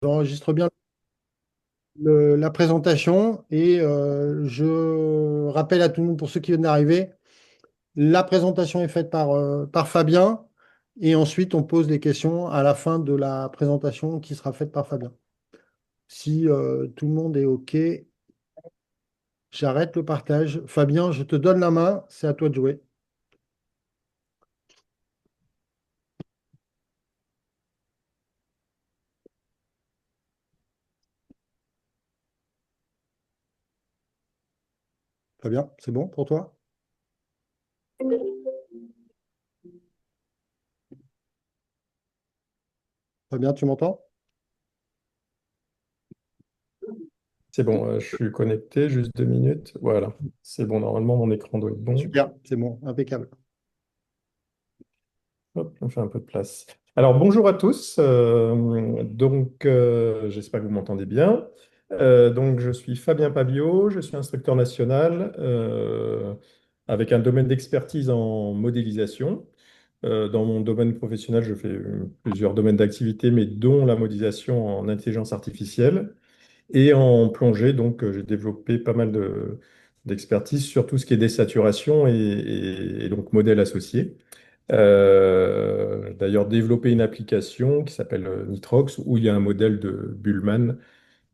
J'enregistre bien la présentation et je rappelle à tout le monde, pour ceux qui viennent d'arriver, la présentation est faite par Fabien et ensuite on pose des questions à la fin de la présentation qui sera faite par Fabien. Si tout le monde est OK, j'arrête le partage. Fabien, je te donne la main, c'est à toi de jouer. Fabien, c'est bon pour toi? Fabien, tu m'entends? C'est bon, je suis connecté, juste 2 minutes. Voilà, c'est bon, normalement mon écran doit être bon. Super, c'est bon, impeccable. Hop, on fait un peu de place. Alors bonjour à tous, j'espère que vous m'entendez bien. Donc je suis Fabien Pavio, je suis instructeur national avec un domaine d'expertise en modélisation. Dans mon domaine professionnel, je fais plusieurs domaines d'activité, mais dont la modélisation en intelligence artificielle. Et en plongée, j'ai développé pas mal d'expertise sur tout ce qui est désaturation et donc modèle associé. D'ailleurs, développé une application qui s'appelle Nitrox, où il y a un modèle de Bullman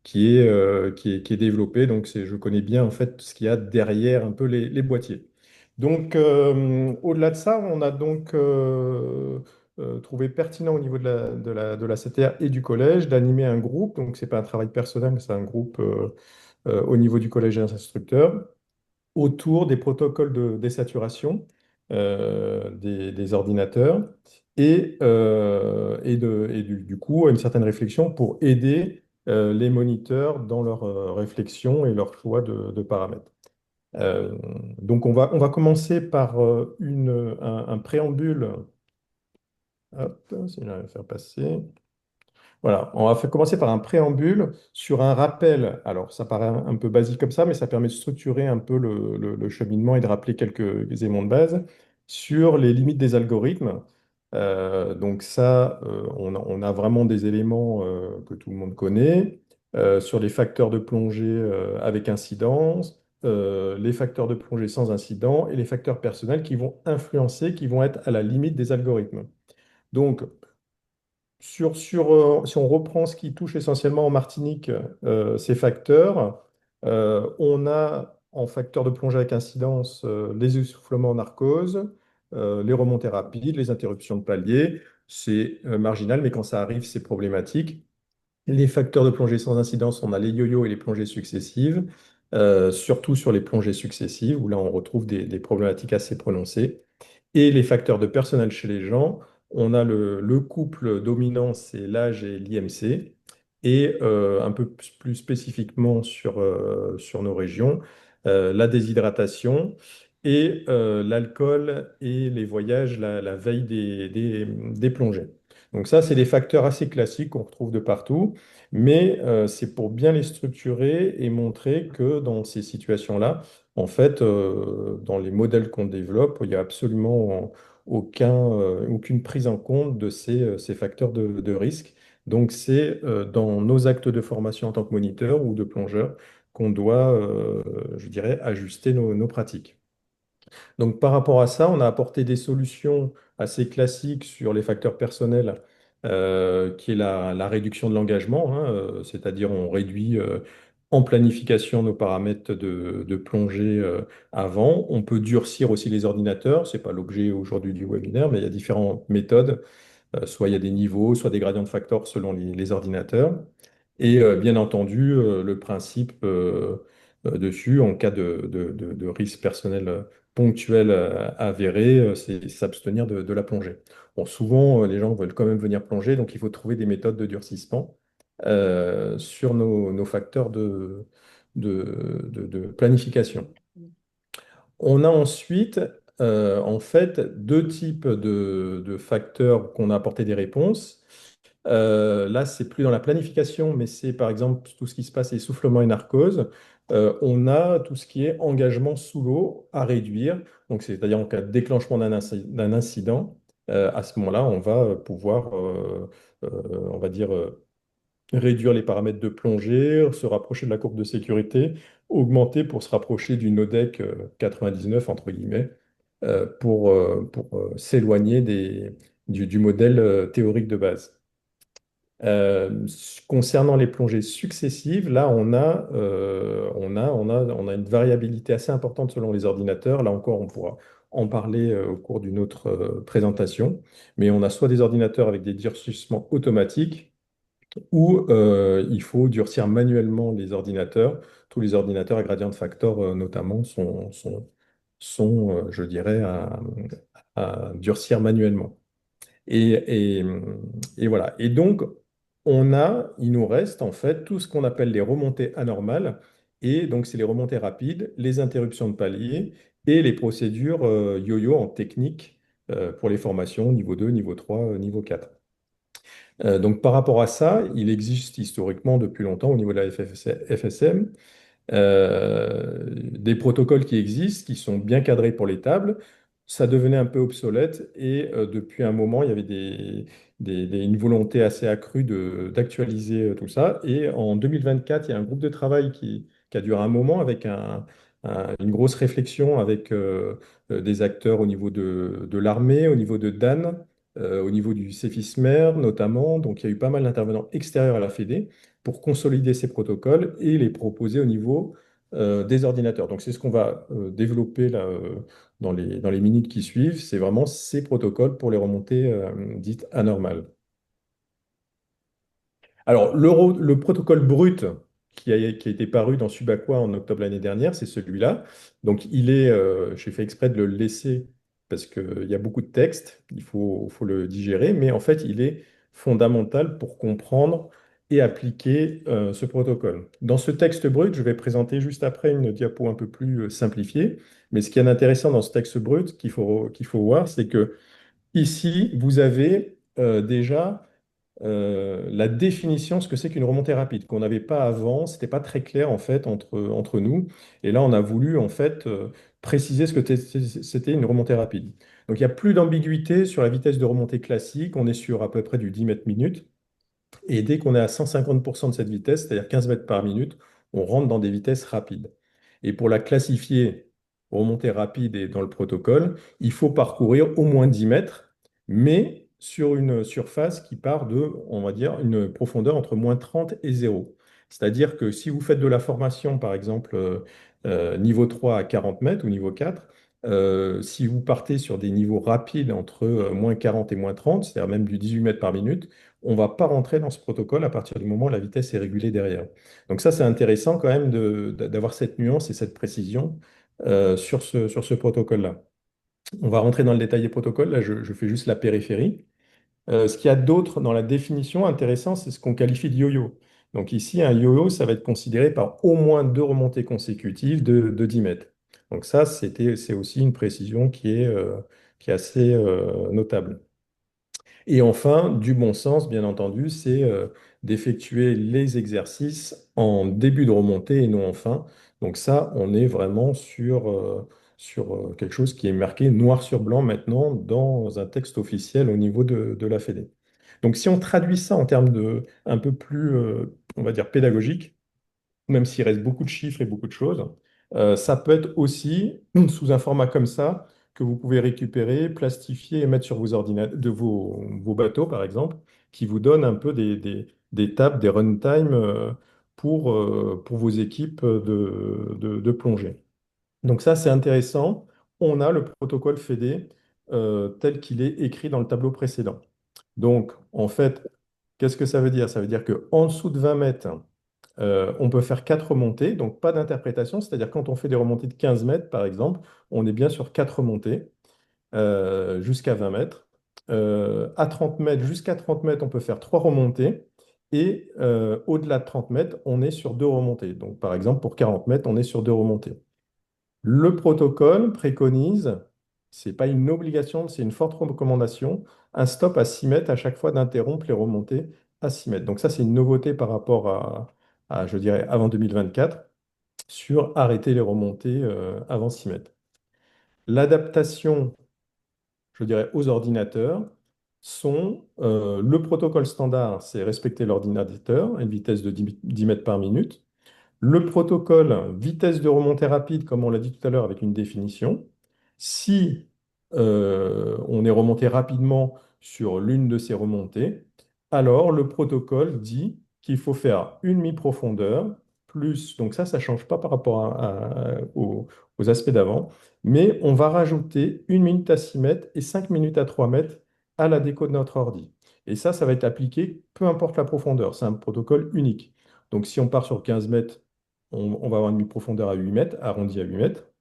qui est développé. Je connais bien en fait ce qu'il y a derrière un peu les boîtiers. Au-delà de ça, on a trouvé pertinent au niveau de la CTR et du collège d'animer un groupe. Donc, ce n'est pas un travail personnel, mais c'est un groupe au niveau du collège des instructeurs autour des protocoles de désaturation des ordinateurs et du coup, une certaine réflexion pour aider les moniteurs dans leur réflexion et leur choix de paramètres. Euh, donc, on va commencer par un préambule. Hop, si j'arrive à faire passer. Voilà, on va commencer par un préambule sur un rappel. Alors, ça paraît un peu basique comme ça, mais ça permet de structurer un peu le cheminement et de rappeler quelques éléments de base sur les limites des algorithmes. On a vraiment des éléments que tout le monde connaît sur les facteurs de plongée avec incidence, les facteurs de plongée sans incident et les facteurs personnels qui vont influencer, qui vont être à la limite des algorithmes. Donc, si on reprend ce qui touche essentiellement en Martinique, ces facteurs, on a en facteur de plongée avec incidence les essoufflements en narcose, les remontées rapides, les interruptions de palier. C'est marginal, mais quand ça arrive, c'est problématique. Les facteurs de plongée sans incidence, on a les yo-yo et les plongées successives, surtout sur les plongées successives, où là on retrouve des problématiques assez prononcées. Et les facteurs de personnel chez les gens, on a le couple dominant, c'est l'âge et l'IMC. Et un peu plus spécifiquement sur nos régions, la déshydratation et l'alcool et les voyages la veille des plongées. Donc ça, c'est des facteurs assez classiques qu'on retrouve de partout, mais c'est pour bien les structurer et montrer que dans ces situations-là, en fait, dans les modèles qu'on développe, il n'y a absolument aucune prise en compte de ces facteurs de risque. Donc, c'est dans nos actes de formation en tant que moniteur ou de plongeur qu'on doit, je dirais, ajuster nos pratiques. Donc, par rapport à ça, on a apporté des solutions assez classiques sur les facteurs personnels, qui est la réduction de l'engagement, hein, c'est-à-dire on réduit en planification nos paramètres de plongée avant. On peut durcir aussi les ordinateurs, ce n'est pas l'objet aujourd'hui du webinaire, mais il y a différentes méthodes. Soit il y a des niveaux, soit des gradients de facteurs selon les ordinateurs. Et bien entendu, le principe dessus, en cas de risque personnel ponctuel avéré, c'est s'abstenir de la plongée. Bon, souvent, les gens veulent quand même venir plonger, donc il faut trouver des méthodes de durcissement sur nos facteurs de planification. On a ensuite, en fait, deux types de facteurs qu'on a apporté des réponses. Là, c'est plus dans la planification, mais c'est par exemple tout ce qui se passe essoufflement et narcose. On a tout ce qui est engagement sous l'eau à réduire. Donc, c'est-à-dire en cas de déclenchement d'un incident, à ce moment-là, on va pouvoir, on va dire, réduire les paramètres de plongée, se rapprocher de la courbe de sécurité, augmenter pour se rapprocher du NODEC 99, entre guillemets, s'éloigner du modèle théorique de base. Concernant les plongées successives, là, on a une variabilité assez importante selon les ordinateurs. Là encore, on pourra en parler au cours d'une autre présentation. Mais on a soit des ordinateurs avec des durcissements automatiques, ou il faut durcir manuellement les ordinateurs. Tous les ordinateurs à gradient de factor, notamment, sont, je dirais, à durcir manuellement. Et, et- et voilà. Et donc, il nous reste en fait tout ce qu'on appelle les remontées anormales. Et donc, c'est les remontées rapides, les interruptions de palier et les procédures yo-yo en technique pour les formations niveau 2, niveau 3, niveau 4. Donc, par rapport à ça, il existe historiquement depuis longtemps au niveau de la FSM des protocoles qui existent, qui sont bien cadrés pour les tables. Ça devenait un peu obsolète et depuis un moment, il y avait une volonté assez accrue d'actualiser tout ça. Et en 2024, il y a un groupe de travail qui a duré un moment avec une grosse réflexion avec des acteurs au niveau de l'armée, au niveau de Dan, au niveau du Cefismer notamment. Donc il y a eu pas mal d'intervenants extérieurs à la Fédé pour consolider ces protocoles et les proposer au niveau des ordinateurs. Donc c'est ce qu'on va développer là, dans les minutes qui suivent. C'est vraiment ces protocoles pour les remontées dites anormales. Alors, le protocole brut qui a été paru dans Subaqua en octobre l'année dernière, c'est celui-là. Donc, j'ai fait exprès de le laisser parce qu'il y a beaucoup de texte, il faut le digérer, mais en fait, il est fondamental pour comprendre et appliquer ce protocole. Dans ce texte brut, je vais présenter juste après une diapo un peu plus simplifiée, mais ce qui est intéressant dans ce texte brut qu'il faut voir, c'est que ici, vous avez déjà la définition, ce que c'est qu'une remontée rapide, qu'on n'avait pas avant, c'était pas très clair en fait entre nous. Et là, on a voulu en fait préciser ce que c'était une remontée rapide. Donc il n'y a plus d'ambiguïté sur la vitesse de remontée classique, on est sur à peu près du 10 mètres minute. Et dès qu'on est à 150% de cette vitesse, c'est-à-dire 15 mètres par minute, on rentre dans des vitesses rapides. Et pour la classifier, remontée rapide et dans le protocole, il faut parcourir au moins 10 mètres, mais sur une surface qui part de, on va dire, une profondeur entre moins 30 et 0. C'est-à-dire que si vous faites de la formation, par exemple, niveau 3 à 40 mètres ou niveau 4, si vous partez sur des niveaux rapides entre moins 40 et moins 30, c'est-à-dire même du 18 mètres par minute, on ne va pas rentrer dans ce protocole à partir du moment où la vitesse est régulée derrière. Donc ça, c'est intéressant quand même d'avoir cette nuance et cette précision sur ce protocole-là. On va rentrer dans le détail des protocoles. Là, je fais juste la périphérie. Ce qu'il y a d'autre dans la définition intéressant, c'est ce qu'on qualifie de yo-yo. Donc ici, un yo-yo, ça va être considéré par au moins deux remontées consécutives de 10 mètres. Donc ça, c'est aussi une précision qui est assez notable. Et enfin, du bon sens, bien entendu, c'est d'effectuer les exercices en début de remontée et non en fin. Donc ça, on est vraiment sur quelque chose qui est marqué noir sur blanc maintenant dans un texte officiel au niveau de la Fédé. Donc si on traduit ça en termes un peu plus, on va dire, pédagogique, même s'il reste beaucoup de chiffres et beaucoup de choses. Ça peut être aussi sous un format comme ça que vous pouvez récupérer, plastifier et mettre sur vos ordinateurs, vos bateaux, par exemple, qui vous donnent un peu des tables, des runtime pour vos équipes de plongée. Donc ça, c'est intéressant. On a le protocole FEDE tel qu'il est écrit dans le tableau précédent. Donc, en fait, qu'est-ce que ça veut dire? Ça veut dire qu'en dessous de 20 mètres, on peut faire quatre remontées, donc pas d'interprétation, c'est-à-dire quand on fait des remontées de 15 mètres, par exemple, on est bien sur quatre remontées jusqu'à 20 mètres. À 30 mètres, jusqu'à 30 mètres, on peut faire trois remontées. Et au-delà de 30 mètres, on est sur deux remontées. Donc, par exemple, pour 40 mètres, on est sur deux remontées. Le protocole préconise, c'est pas une obligation, c'est une forte recommandation, un stop à 6 mètres à chaque fois d'interrompre les remontées à 6 mètres. Donc ça, c'est une nouveauté par rapport je dirais, avant 2024, sur arrêter les remontées avant 6 mètres. L'adaptation, je dirais, aux ordinateurs. sont le protocole standard, c'est respecter l'ordinateur, une vitesse de 10 mètres par minute. Le protocole vitesse de remontée rapide, comme on l'a dit tout à l'heure, avec une définition. Si on est remonté rapidement sur l'une de ces remontées, alors le protocole dit qu'il faut faire une mi-profondeur plus, donc ça ne change pas par rapport aux aspects d'avant, mais on va rajouter 1 minute à 6 mètres et 5 minutes à 3 mètres à la déco de notre ordi. Et ça va être appliqué peu importe la profondeur. C'est un protocole unique. Donc si on part sur 15 mètres, on va avoir une mi-profondeur à 8 mètres, arrondi à 8 mètres,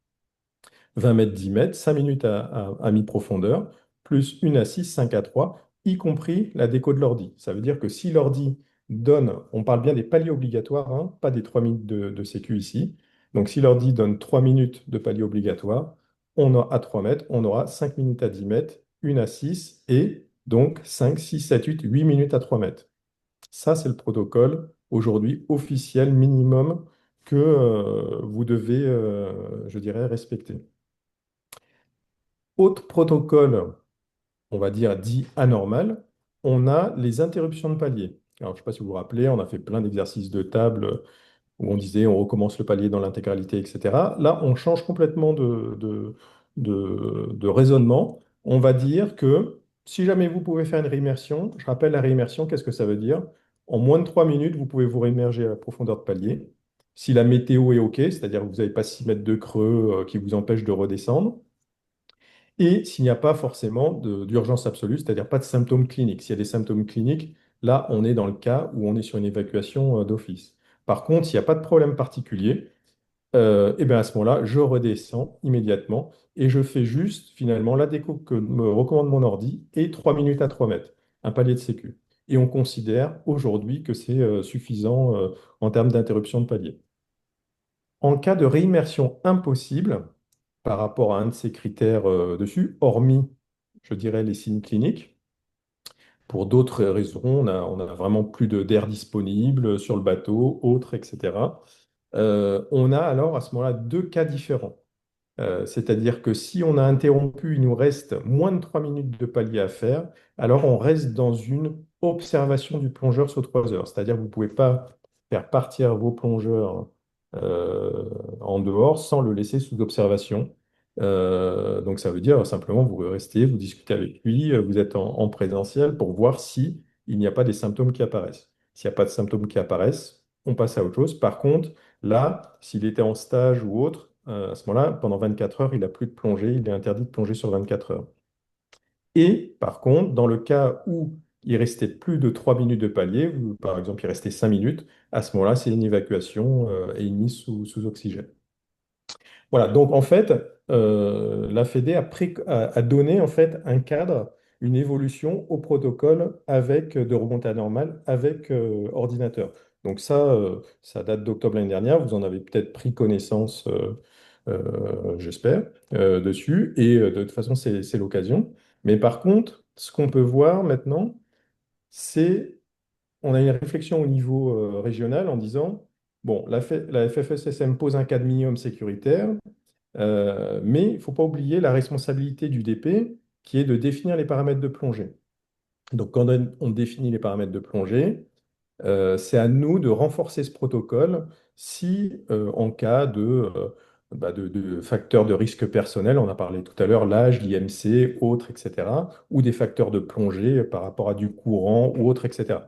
20 mètres, 10 mètres, 5 minutes à mi-profondeur, plus une à 6, 5 à 3, y compris la déco de l'ordi. Ça veut dire que si l'ordi donne, on parle bien des paliers obligatoires, hein, pas des 3 minutes de sécu ici. Donc si l'ordi donne 3 minutes de palier obligatoire, on a à 3 mètres, on aura 5 minutes à 10 mètres, une à 6 et donc 5, 6, 7, 8, 8 minutes à 3 mètres. Ça, c'est le protocole aujourd'hui officiel minimum que vous devez, je dirais, respecter. Autre protocole, on va dire dit anormal, on a les interruptions de palier. Alors, je ne sais pas si vous vous rappelez, on a fait plein d'exercices de table où on disait on recommence le palier dans l'intégralité, etc. Là, on change complètement de raisonnement. On va dire que si jamais vous pouvez faire une réimmersion, je rappelle la réimmersion, qu'est-ce que ça veut dire? En moins de 3 minutes, vous pouvez vous réimmerger à la profondeur de palier. Si la météo est OK, c'est-à-dire que vous n'avez pas 6 mètres de creux qui vous empêchent de redescendre, et s'il n'y a pas forcément d'urgence absolue, c'est-à-dire pas de symptômes cliniques. S'il y a des symptômes cliniques, là, on est dans le cas où on est sur une évacuation d'office. Par contre, s'il n'y a pas de problème particulier, et bien à ce moment-là, je redescends immédiatement et je fais juste finalement la déco que me recommande mon ordi et 3 minutes à 3 mètres, un palier de sécu. Et on considère aujourd'hui que c'est suffisant en termes d'interruption de palier. En cas de réimmersion impossible, par rapport à un de ces critères dessus, hormis, je dirais, les signes cliniques, pour d'autres raisons, on a vraiment plus d'air disponible sur le bateau, autres, etc. On a alors à ce moment-là deux cas différents. C'est-à-dire que si on a interrompu, il nous reste moins de 3 minutes de palier à faire, alors on reste dans une observation du plongeur sur 3 heures. C'est-à-dire que vous ne pouvez pas faire partir vos plongeurs euh, en dehors sans le laisser sous observation. Donc ça veut dire simplement vous restez, vous discutez avec lui, vous êtes en présentiel pour voir si il n'y a pas des symptômes qui apparaissent. S'il n'y a pas de symptômes qui apparaissent, on passe à autre chose. Par contre, là, s'il était en stage ou autre, à ce moment-là, pendant 24 heures, il n'a plus de plongée, il est interdit de plonger sur 24 heures. Et par contre, dans le cas où il restait plus de 3 minutes de palier, ou par exemple il restait 5 minutes, à ce moment-là, c'est une évacuation et une mise sous oxygène. Voilà, donc en fait, la Fédé a donné en fait un cadre, une évolution au protocole avec de remontée anormale avec ordinateur. Donc ça date d'octobre l'année dernière, vous en avez peut-être pris connaissance, j'espère, dessus, et de toute façon, c'est l'occasion. Mais par contre, ce qu'on peut voir maintenant, c'est, on a une réflexion au niveau régional en disant, bon, la FFSSM pose un cadre minimum sécuritaire, mais il ne faut pas oublier la responsabilité du DP qui est de définir les paramètres de plongée. Donc, quand on définit les paramètres de plongée, c'est à nous de renforcer ce protocole si, en cas de facteurs de risque personnel, on a parlé tout à l'heure, l'âge, l'IMC, autres, etc., ou des facteurs de plongée par rapport à du courant ou autres, etc.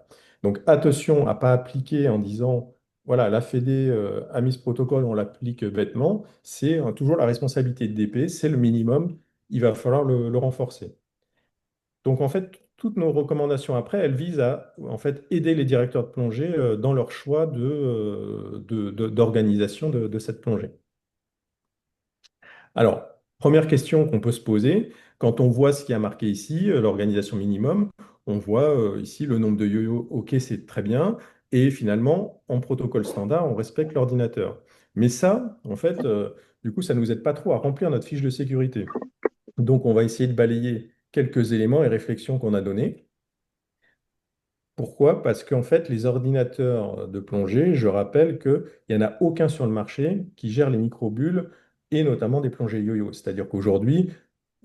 Donc attention à ne pas appliquer en disant, voilà, la Fédé a mis ce protocole, on l'applique bêtement, c'est toujours la responsabilité de DP, c'est le minimum, il va falloir le renforcer. Donc en fait, toutes nos recommandations après, elles visent à en fait aider les directeurs de plongée dans leur choix d'organisation de cette plongée. Alors, première question qu'on peut se poser, quand on voit ce qui a marqué ici, l'organisation minimum, on voit ici le nombre de yo-yo, ok, c'est très bien, et finalement, en protocole standard, on respecte l'ordinateur. Mais ça, en fait, du coup, ça ne nous aide pas trop à remplir notre fiche de sécurité. Donc, on va essayer de balayer quelques éléments et réflexions qu'on a donnés. Pourquoi? Parce qu'en fait, les ordinateurs de plongée, je rappelle qu'il n'y en a aucun sur le marché qui gère les microbules et notamment des plongées yo-yo. C'est-à-dire qu'aujourd'hui,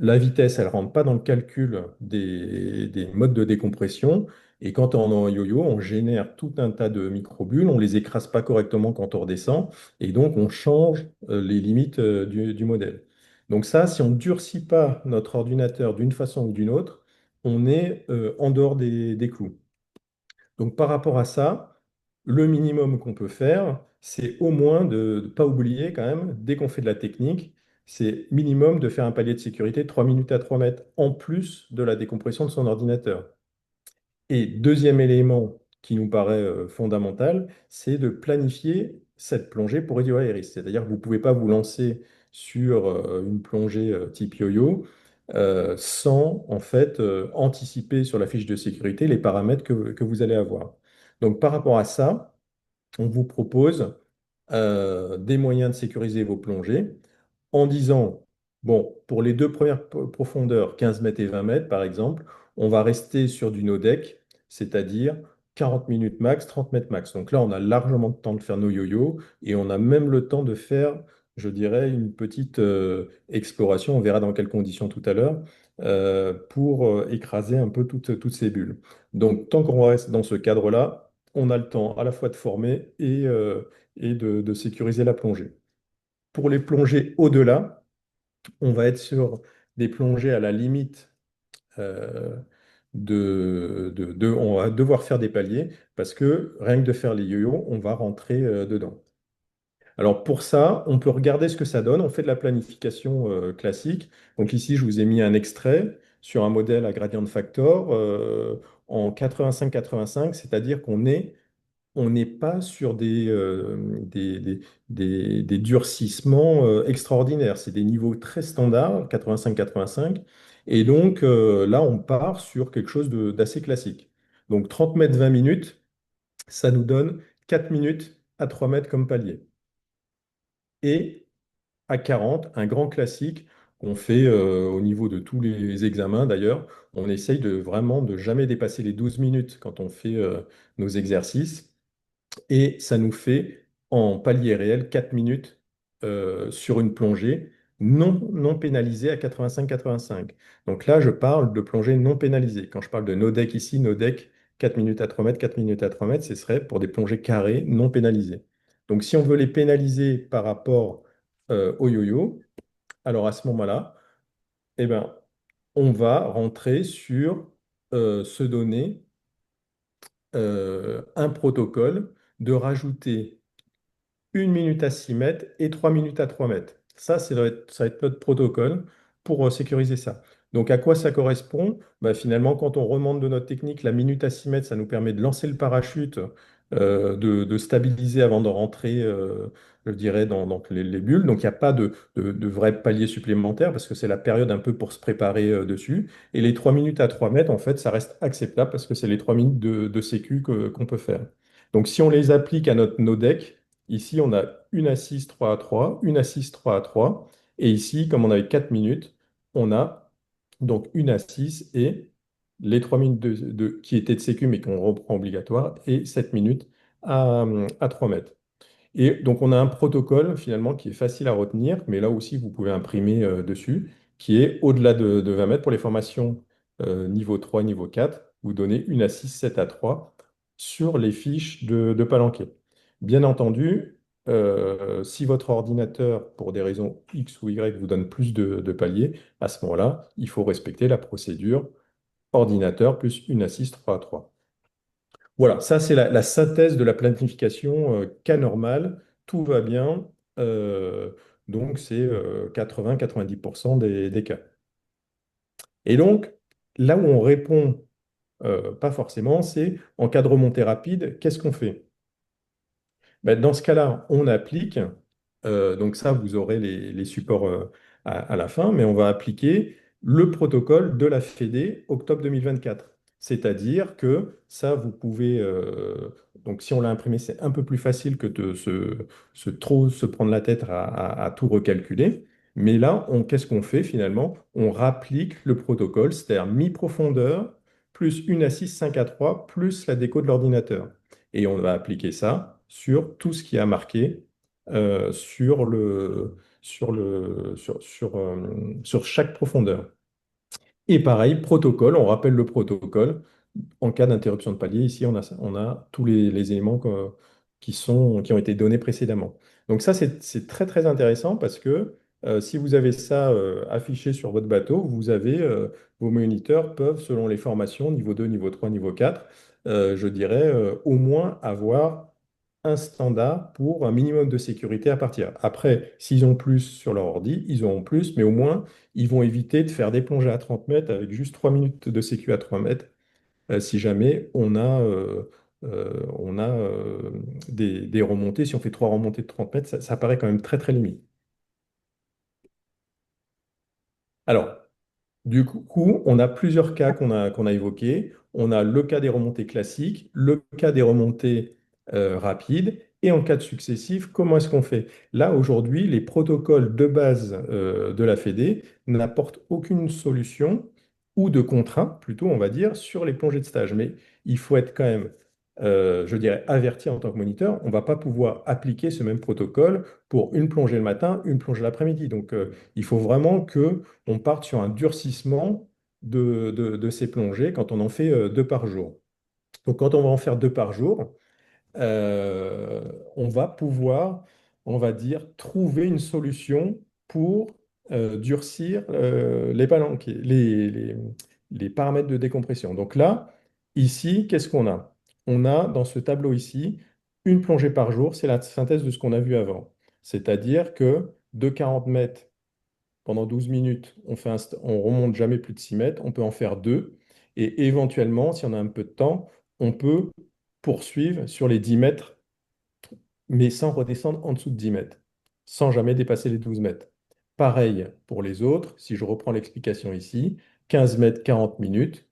La vitesse, elle ne rentre pas dans le calcul des modes de décompression. Et quand on est en yo-yo, on génère tout un tas de microbules, on ne les écrase pas correctement quand on redescend, et donc on change les limites du modèle. Donc ça, si on ne durcit pas notre ordinateur d'une façon ou d'une autre, on est en dehors des clous. Donc par rapport à ça, le minimum qu'on peut faire, c'est au moins de ne pas oublier quand même, dès qu'on fait de la technique, c'est minimum de faire un palier de sécurité de 3 minutes à 3 mètres, en plus de la décompression de son ordinateur. Et deuxième élément qui nous paraît fondamental, c'est de planifier cette plongée pour réduire les risques. C'est-à-dire que vous ne pouvez pas vous lancer sur une plongée type yo-yo sans en fait anticiper sur la fiche de sécurité les paramètres que vous allez avoir. Donc par rapport à ça, on vous propose des moyens de sécuriser vos plongées en disant, bon, pour les deux premières profondeurs, 15 mètres et 20 mètres par exemple, on va rester sur du no-deck, c'est-à-dire 40 minutes max, 30 mètres max. Donc là, on a largement le temps de faire nos yo-yo et on a même le temps de faire, je dirais, une petite exploration, on verra dans quelles conditions tout à l'heure, pour écraser un peu toutes ces bulles. Donc tant qu'on reste dans ce cadre-là, on a le temps à la fois de former et de sécuriser la plongée. Pour les plongées au-delà, on va être sur des plongées à la limite euh, on va devoir faire des paliers parce que rien que de faire les yo-yo, on va rentrer dedans. Alors pour ça, on peut regarder ce que ça donne. On fait de la planification classique. Donc ici, je vous ai mis un extrait sur un modèle à gradient factor en 85-85, c'est-à-dire on n'est pas sur des durcissements extraordinaires. C'est des niveaux très standards, 85-85. Et donc là, on part sur quelque chose d'assez classique. Donc 30 mètres, 20 minutes, ça nous donne 4 minutes à 3 mètres comme palier. Et à 40, un grand classique qu'on fait au niveau de tous les examens d'ailleurs, on essaye de vraiment de jamais dépasser les 12 minutes quand on fait nos exercices. Et ça nous fait en palier réel 4 minutes sur une plongée non pénalisée à 85-85. Donc là, je parle de plongée non pénalisée. Quand je parle de no deck ici, no deck 4 minutes à 3 mètres, 4 minutes à 3 mètres, ce serait pour des plongées carrées non pénalisées. Donc si on veut les pénaliser par rapport au yo-yo, alors à ce moment-là, eh ben, on va rentrer sur se donner un protocole de rajouter 1 minute à 6 mètres et 3 minutes à 3 mètres. Ça va être notre protocole pour sécuriser ça. Donc, à quoi ça correspond? Bah, finalement, quand on remonte de notre technique, la minute à 6 mètres, ça nous permet de lancer le parachute, de stabiliser avant de rentrer, je dirais, dans les bulles. Donc, il n'y a pas de vrai palier supplémentaire parce que c'est la période un peu pour se préparer dessus. Et les 3 minutes à 3 mètres, en fait, ça reste acceptable parce que c'est les 3 minutes de sécu qu'on peut faire. Donc, si on les applique à notre no-deck, ici, on a une assise 3 à 3, une assise 3 à 3. Et ici, comme on avait 4 minutes, on a donc une assise et les 3 minutes qui étaient de sécu mais qu'on reprend obligatoire et 7 minutes à 3 mètres. Et donc, on a un protocole finalement qui est facile à retenir, mais là aussi, vous pouvez imprimer dessus, qui est au-delà de 20 mètres pour les formations niveau 3, niveau 4. Vous donnez une assise 7 à 3 sur les fiches de Palanquet. Bien entendu, si votre ordinateur, pour des raisons X ou Y, vous donne plus de paliers, à ce moment-là, il faut respecter la procédure ordinateur plus une assise 3 à 3. Voilà, ça c'est la synthèse de la planification cas normal, tout va bien, euh, donc c'est 80-90% des cas. Et donc, là où on répond pas forcément, c'est en cas de remontée rapide, qu'est-ce qu'on fait? Ben, dans ce cas-là, on applique, donc ça, vous aurez les supports à la fin, mais on va appliquer le protocole de la FEDE octobre 2024. C'est-à-dire que ça, vous pouvez, donc si on l'a imprimé, c'est un peu plus facile que de trop se prendre la tête à tout recalculer. Mais là, qu'est-ce qu'on fait finalement? On rapplique le protocole, c'est-à-dire mi-profondeur, plus une assise 5 à 3, plus la déco de l'ordinateur. Et on va appliquer ça sur tout ce qui a marqué sur sur chaque profondeur. Et pareil, protocole, on rappelle le protocole. En cas d'interruption de palier, ici, on a tous les éléments qui ont été donnés précédemment. Donc ça, c'est très, très intéressant parce que si vous avez ça affiché sur votre bateau, vos moniteurs peuvent, selon les formations, niveau 2, niveau 3, niveau 4, je dirais, au moins avoir un standard pour un minimum de sécurité à partir. Après, s'ils ont plus sur leur ordi, ils auront plus, mais au moins, ils vont éviter de faire des plongées à 30 mètres avec juste 3 minutes de sécu à 3 mètres si jamais on a des remontées. Si on fait 3 remontées de 30 mètres, ça paraît quand même très, très limite. Alors, du coup, on a plusieurs cas qu'on a évoqués. On a le cas des remontées classiques, le cas des remontées rapides, et en cas de successif, comment est-ce qu'on fait? Là, aujourd'hui, les protocoles de base de la Fédé n'apportent aucune solution ou de contrainte, plutôt, on va dire, sur les plongées de stage. Mais il faut être quand même, je dirais, averti en tant que moniteur. On ne va pas pouvoir appliquer ce même protocole pour une plongée le matin, une plongée l'après-midi. Donc, il faut vraiment que on parte sur un durcissement de ces plongées quand on en fait 2 par jour. Donc quand on va en faire 2 par jour, euh, on va pouvoir, on va dire, trouver une solution pour durcir les paramètres de décompression. Donc là, ici, qu'est-ce qu'on a? On a dans ce tableau ici une plongée par jour, c'est la synthèse de ce qu'on a vu avant. C'est-à-dire que de 40 mètres pendant 12 minutes, on remonte jamais plus de 6 mètres, on peut en faire deux. Et éventuellement, si on a un peu de temps, on peut poursuivre sur les 10 mètres, mais sans redescendre en dessous de 10 mètres, sans jamais dépasser les 12 mètres. Pareil pour les autres, si je reprends l'explication ici, 15 mètres, 40 minutes,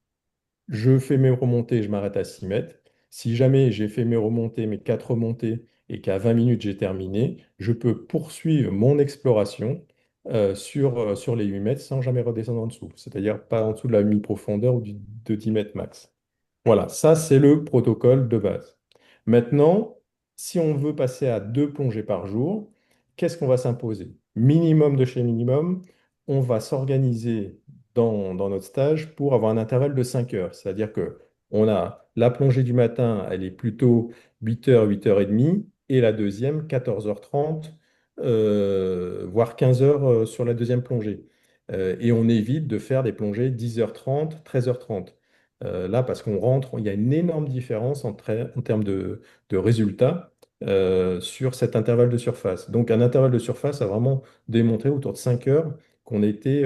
je fais mes remontées, je m'arrête à 6 mètres. Si jamais j'ai fait mes remontées, mes 4 remontées, et qu'à 20 minutes j'ai terminé, je peux poursuivre mon exploration sur les 8 mètres sans jamais redescendre en dessous. C'est-à-dire pas en dessous de la mi-profondeur ou de 10 mètres max. Voilà, ça c'est le protocole de base. Maintenant, si on veut passer à 2 plongées par jour, qu'est-ce qu'on va s'imposer? Minimum de chez minimum, on va s'organiser dans notre stage pour avoir un intervalle de 5 heures. C'est-à-dire que on a la plongée du matin, elle est plutôt 8 heures, 8h30, et la deuxième, 14h30, voire 15 heures sur la deuxième plongée. Et on évite de faire des plongées 10h30, 13h30. Là, parce qu'on rentre, il y a une énorme différence en termes de résultats sur cet intervalle de surface. Donc, un intervalle de surface a vraiment démontré autour de 5 heures qu'on était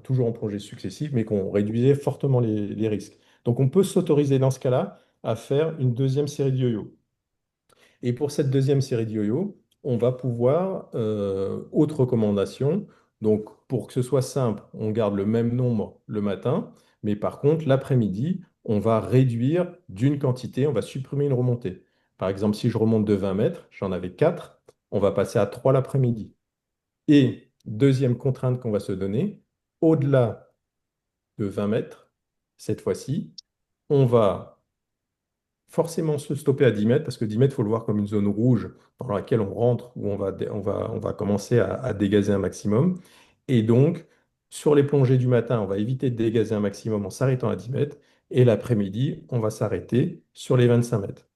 toujours en plongée successive, mais qu'on réduisait fortement les risques. Donc, on peut s'autoriser dans ce cas-là à faire une deuxième série de yo-yo. Et pour cette deuxième série de yo-yo, on va pouvoir, autre recommandation, donc pour que ce soit simple, on garde le même nombre le matin, mais par contre, l'après-midi, on va réduire d'une quantité, on va supprimer une remontée. Par exemple, si je remonte de 20 mètres, j'en avais 4, on va passer à 3 l'après-midi. Et deuxième contrainte qu'on va se donner, au-delà de 20 mètres, cette fois-ci, on va forcément se stopper à 10 mètres, parce que 10 mètres, il faut le voir comme une zone rouge dans laquelle on rentre, où on va commencer à dégazer un maximum. Et donc, sur les plongées du matin, on va éviter de dégazer un maximum en s'arrêtant à 10 mètres. Et l'après-midi, on va s'arrêter sur les 25 mètres.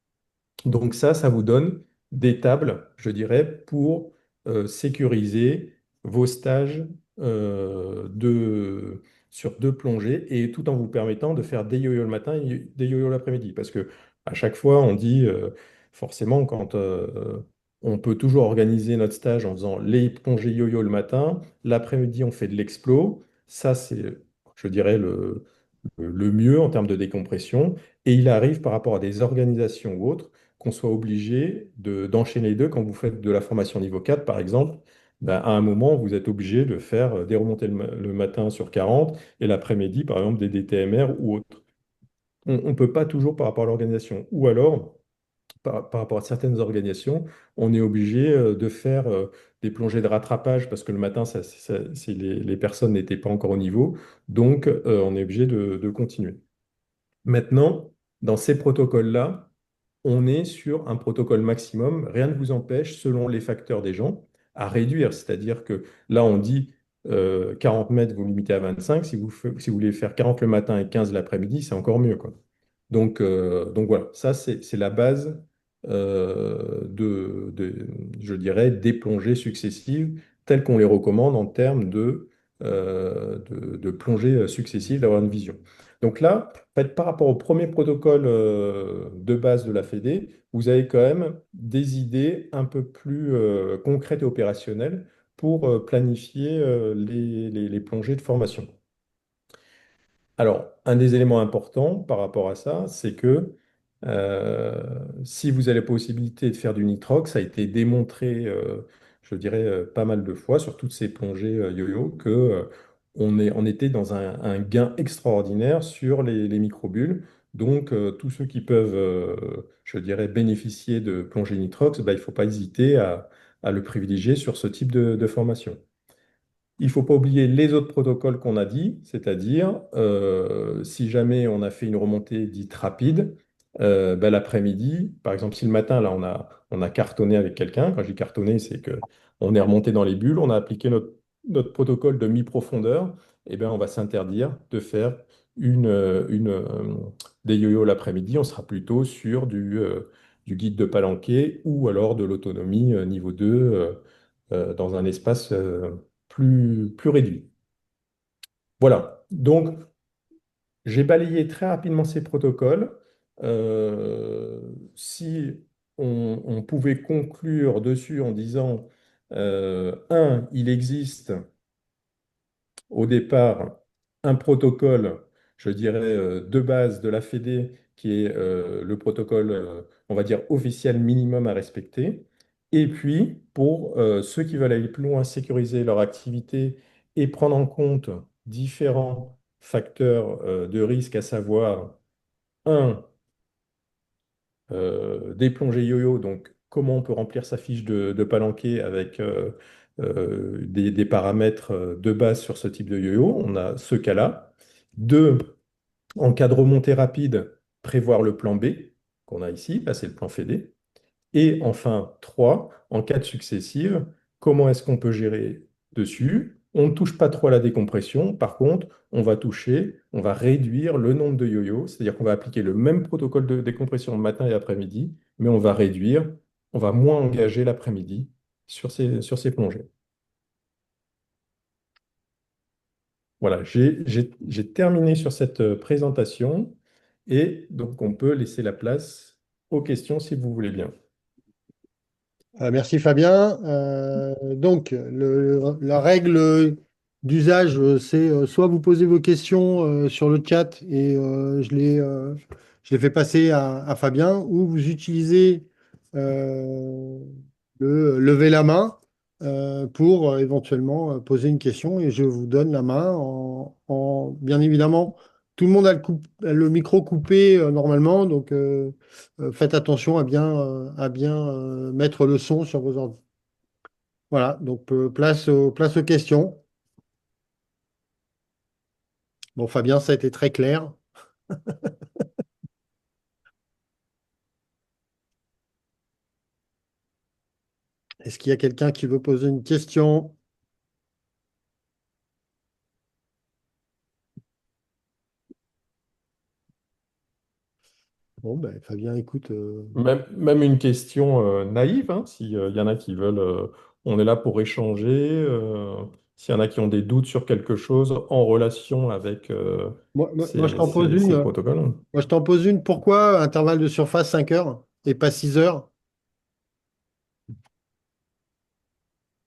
Donc ça vous donne des tables, je dirais, pour sécuriser vos stages sur 2 plongées, et tout en vous permettant de faire des yo-yo le matin et des yo-yo l'après-midi. Parce que à chaque fois, on dit forcément, quand on peut toujours organiser notre stage en faisant les plongées yo-yo le matin, l'après-midi, on fait de l'explo. Ça, c'est, je dirais, le mieux en termes de décompression. Et il arrive par rapport à des organisations ou autres qu'on soit obligé d'enchaîner les deux. Quand vous faites de la formation niveau 4, par exemple, ben, à un moment, vous êtes obligé de faire des remontées le matin sur 40 et l'après-midi, par exemple, des DTMR ou autres. On ne peut pas toujours par rapport à l'organisation. Ou alors, par rapport à certaines organisations, on est obligé de faire des plongées de rattrapage parce que le matin, les personnes n'étaient pas encore au niveau. Donc, on est obligé de continuer. Maintenant, dans ces protocoles-là, on est sur un protocole maximum. Rien ne vous empêche, selon les facteurs des gens, à réduire. C'est-à-dire que là, on dit 40 mètres, vous limitez à 25. Si vous voulez faire 40 le matin et 15 l'après-midi, c'est encore mieux, quoi. Donc voilà, ça c'est la base je dirais, des plongées successives telles qu'on les recommande en termes de plongées successives, d'avoir une vision. Donc là, en fait, par rapport au premier protocole de base de la FED, vous avez quand même des idées un peu plus concrètes et opérationnelles pour planifier les plongées de formation. Alors, un des éléments importants par rapport à ça, c'est que si vous avez la possibilité de faire du nitrox, ça a été démontré, je dirais, pas mal de fois sur toutes ces plongées yo-yo, que on était dans un gain extraordinaire sur les microbules. Donc, tous ceux qui peuvent, je dirais, bénéficier de plongée nitrox, bah, il ne faut pas hésiter à le privilégier sur ce type de formation. Il ne faut pas oublier les autres protocoles qu'on a dit, c'est-à-dire si jamais on a fait une remontée dite rapide, ben, l'après-midi, par exemple si le matin là on a cartonné avec quelqu'un, quand je dis cartonné c'est que on est remonté dans les bulles, on a appliqué notre protocole de mi-profondeur, et ben, on va s'interdire de faire des yo-yo l'après-midi, on sera plutôt sur du guide de Palanquet ou alors de l'autonomie niveau 2 dans un espace plus réduit. Voilà, donc j'ai balayé très rapidement ces protocoles. Si on pouvait conclure dessus en disant, il existe au départ un protocole, je dirais, de base de la FED, qui est le protocole, on va dire, officiel minimum à respecter. Et puis, pour ceux qui veulent aller plus loin, sécuriser leur activité et prendre en compte différents facteurs de risque, à savoir, un, des plongées yo-yo, donc comment on peut remplir sa fiche de Palanquet avec des paramètres de base sur ce type de yo-yo. On a ce cas-là. Deux, en cas de remontée rapide, prévoir le plan B qu'on a ici, là c'est le plan FED. Et enfin, trois, en cas de successive, comment est-ce qu'on peut gérer dessus? On ne touche pas trop à la décompression. Par contre, on va réduire le nombre de yo-yo, c'est-à-dire qu'on va appliquer le même protocole de décompression matin et après-midi, mais on va moins engager l'après-midi sur ces plongées. Voilà, j'ai terminé sur cette présentation et donc on peut laisser la place aux questions si vous voulez bien. Merci Fabien. Donc, la règle d'usage, c'est soit vous posez vos questions sur le chat et je les fais passer à Fabien, ou vous utilisez le lever la main pour éventuellement poser une question et je vous donne la main bien évidemment, tout le monde a le micro coupé normalement, donc faites attention à bien mettre le son sur vos ordinateurs. Voilà, donc place aux questions. Bon, Fabien, ça a été très clair. Est-ce qu'il y a quelqu'un qui veut poser une question? Bon, ben, Fabien, écoute, Même une question naïve, hein, s'il y en a qui veulent, on est là pour échanger. S'il y en a qui ont des doutes sur quelque chose en relation avec moi, je t'en pose ces une. protocoles. Moi, je t'en pose une. Pourquoi intervalle de surface 5 heures et pas 6 heures?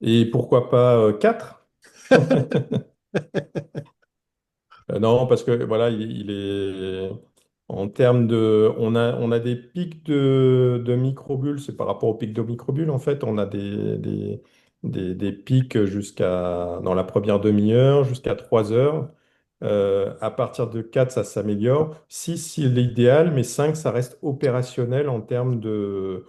Et pourquoi pas 4? Non, parce que voilà, il est en termes de. On a des pics de microbules, c'est par rapport aux pics de microbules, en fait. On a des pics dans la première demi-heure, jusqu'à 3 heures. À partir de 4 ça s'améliore. 6 c'est l'idéal, mais 5 ça reste opérationnel en termes de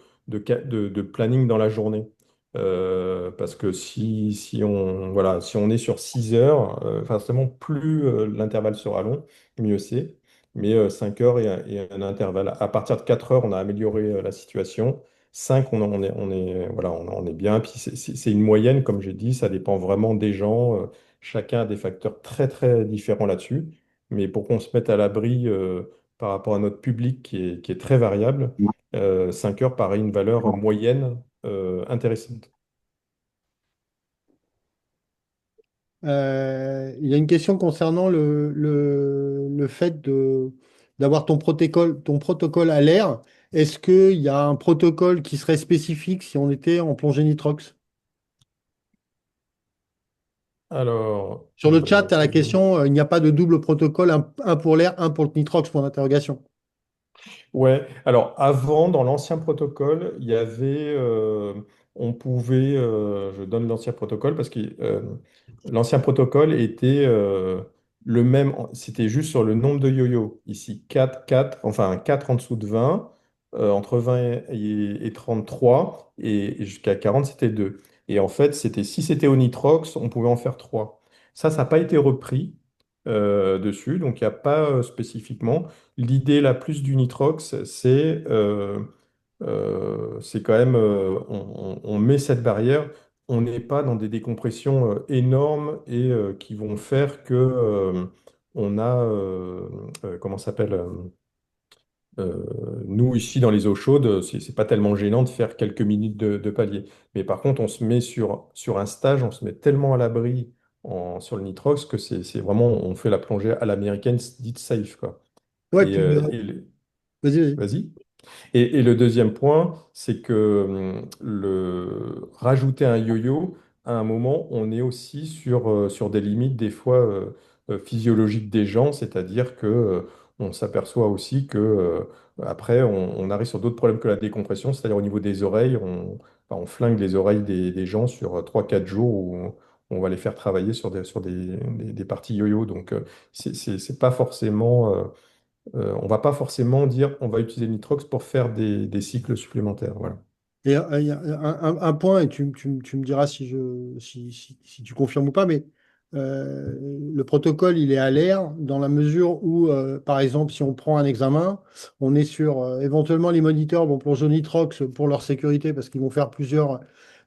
planning dans la journée. Parce que si on est sur 6 heures, forcément, plus l'intervalle sera long, mieux c'est. Mais 5 heures et un intervalle. À partir de 4 heures, on a amélioré la situation. 5, voilà, on est bien. Puis c'est une moyenne, comme j'ai dit, ça dépend vraiment des gens. Chacun a des facteurs très, très différents là-dessus. Mais pour qu'on se mette à l'abri par rapport à notre public qui est très variable, 5 heures paraît une valeur moyenne intéressante. Il y a une question concernant le fait d'avoir ton protocole à l'air. Est-ce qu'il y a un protocole qui serait spécifique si on était en plongée nitrox? Alors, Sur le chat, tu as la question, il n'y a pas de double protocole, un pour l'air, un pour le nitrox, point d'interrogation. ouais, alors avant, dans l'ancien protocole, il y avait, on pouvait, je donne l'ancien protocole parce que l'ancien protocole était le même, c'était juste sur le nombre de yo-yo. Ici, 4 4 enfin 4 en dessous de 20, entre 20 et 33, et jusqu'à 40, c'était 2. Et en fait, si c'était au nitrox, on pouvait en faire 3. Ça n'a pas été repris dessus, donc il n'y a pas spécifiquement. L'idée la plus du nitrox, c'est quand même, on met cette barrière, on n'est pas dans des décompressions énormes et qui vont faire que on a, comment ça s'appelle, nous ici dans les eaux chaudes, c'est pas tellement gênant de faire quelques minutes de palier. Mais par contre, on se met sur un stage, on se met tellement à l'abri sur le nitrox que c'est vraiment, on fait la plongée à l'américaine dite safe, quoi. Ouais, Et, puis, vas-y, vas-y. vas-y. Et le deuxième point, c'est que rajouter un yo-yo, à un moment, on est aussi sur des limites des fois physiologiques des gens, c'est-à-dire que on s'aperçoit aussi que après, on arrive sur d'autres problèmes que la décompression, c'est-à-dire au niveau des oreilles, on flingue les oreilles des gens sur 3 4 jours où on va les faire travailler sur des parties yo-yo. Donc, c'est pas forcément on va pas forcément dire on va utiliser le nitrox pour faire des cycles supplémentaires. Voilà. Et il y a un point, et tu me diras si tu confirmes ou pas, mais euh, le protocole, il est à l'air dans la mesure où, par exemple, si on prend un examen, on est sur, éventuellement, les moniteurs vont plonger au nitrox pour leur sécurité parce qu'ils vont faire plusieurs,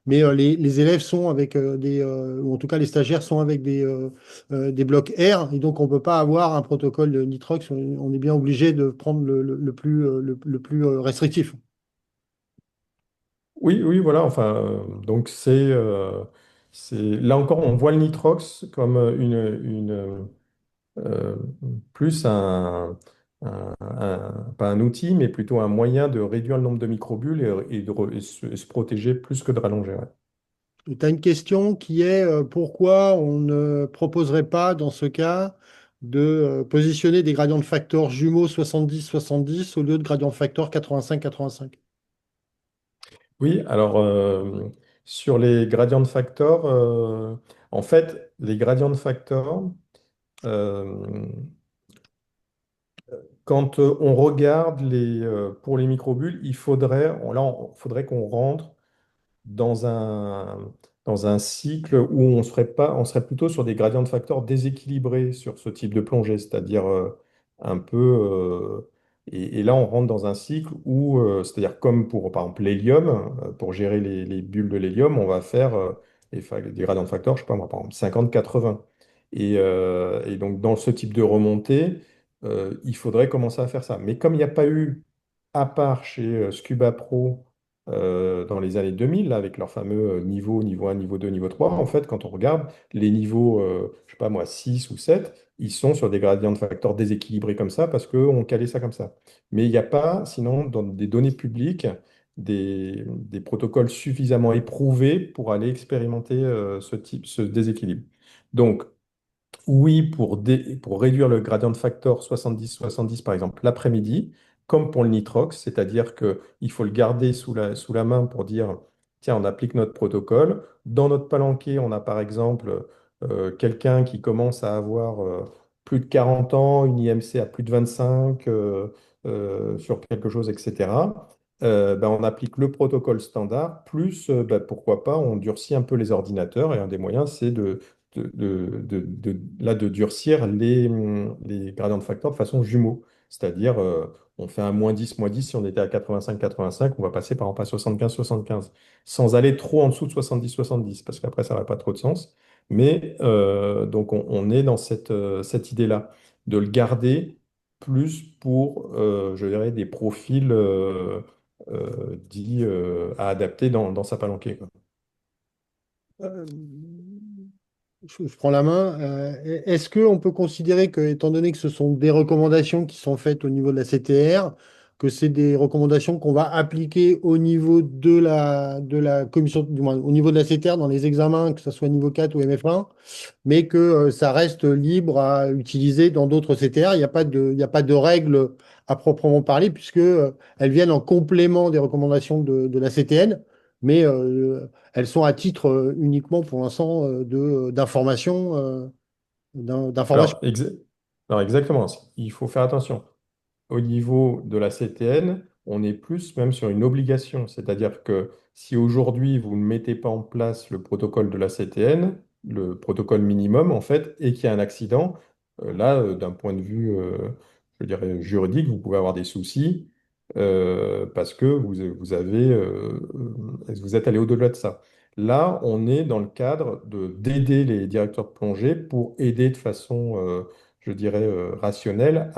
mais les élèves sont avec ou en tout cas les stagiaires sont avec des blocs air, et donc on ne peut pas avoir un protocole de nitrox, on est bien obligé de prendre le plus restrictif. Oui, oui, voilà. Enfin, donc là encore, on voit le nitrox comme euh, plus pas un outil, mais plutôt un moyen de réduire le nombre de microbules et se protéger plus que de rallonger. Ouais. Tu as une question qui est pourquoi on ne proposerait pas, dans ce cas, de positionner des gradients de facteur jumeaux 70-70 au lieu de gradients de facteur 85-85. Oui, alors sur les gradients de factor, en fait, les gradients de factor, euh, quand on regarde pour les microbules, faudrait qu'on rentre dans un cycle où on serait plutôt sur des gradients de facteurs déséquilibrés sur ce type de plongée, c'est-à-dire un peu. Et là, on rentre dans un cycle où, c'est-à-dire comme pour, par exemple, l'hélium, pour gérer les bulles de l'hélium, on va faire des gradients de facteurs, je sais pas moi, par exemple, 50-80. Et donc, dans ce type de remontée, il faudrait commencer à faire ça. Mais comme il n'y a pas eu, à part chez Scuba Pro, dans les années 2000, là, avec leur fameux niveau 1, niveau 2, niveau 3, en fait, quand on regarde les niveaux, je sais pas moi, 6 ou 7, ils sont sur des gradients de facteurs déséquilibrés comme ça parce qu'on calait ça comme ça. Mais il n'y a pas, sinon, dans des données publiques, des protocoles suffisamment éprouvés pour aller expérimenter ce déséquilibre. Donc, oui, pour réduire le gradient de facteur 70-70, par exemple, l'après-midi, comme pour le nitrox, c'est-à-dire qu'il faut le garder sous la main pour dire, tiens, on applique notre protocole. Dans notre palanquet, on a par exemple quelqu'un qui commence à avoir plus de 40 ans, une IMC à plus de 25 sur quelque chose, etc. Ben, on applique le protocole standard, plus, pourquoi pas, on durcit un peu les ordinateurs, et un des moyens, c'est là, de durcir les gradients de facteurs de façon jumeau. C'est-à-dire, on fait un -10, -10, si on était à 85, on va passer par exemple à 75, sans aller trop en dessous de 70, parce qu'après, ça n'a pas trop de sens. Mais donc, on est dans cette idée-là, de le garder plus pour, je dirais, des profils dits à adapter dans sa palanquée, quoi. Euh, je prends la main. Est-ce qu'on peut considérer que, étant donné que ce sont des recommandations qui sont faites au niveau de la CTR, que c'est des recommandations qu'on va appliquer au niveau de la commission, du moins au niveau de la CTR dans les examens, que ce soit niveau 4 ou MF1, mais que ça reste libre à utiliser dans d'autres CTR. Il y a pas de règles à proprement parler, puisque elles viennent en complément des recommandations de la CTN, mais elles sont à titre uniquement pour l'instant d'information. D'information. Alors, alors exactement, il faut faire attention. Au niveau de la CTN, on est plus même sur une obligation. C'est-à-dire que si aujourd'hui vous ne mettez pas en place le protocole de la CTN, le protocole minimum en fait, et qu'il y a un accident, là, d'un point de vue, je dirais, juridique, vous pouvez avoir des soucis parce que vous êtes allé au-delà de ça. Là, on est dans le cadre d'aider les directeurs de plongée pour aider de façon, je dirais, rationnelle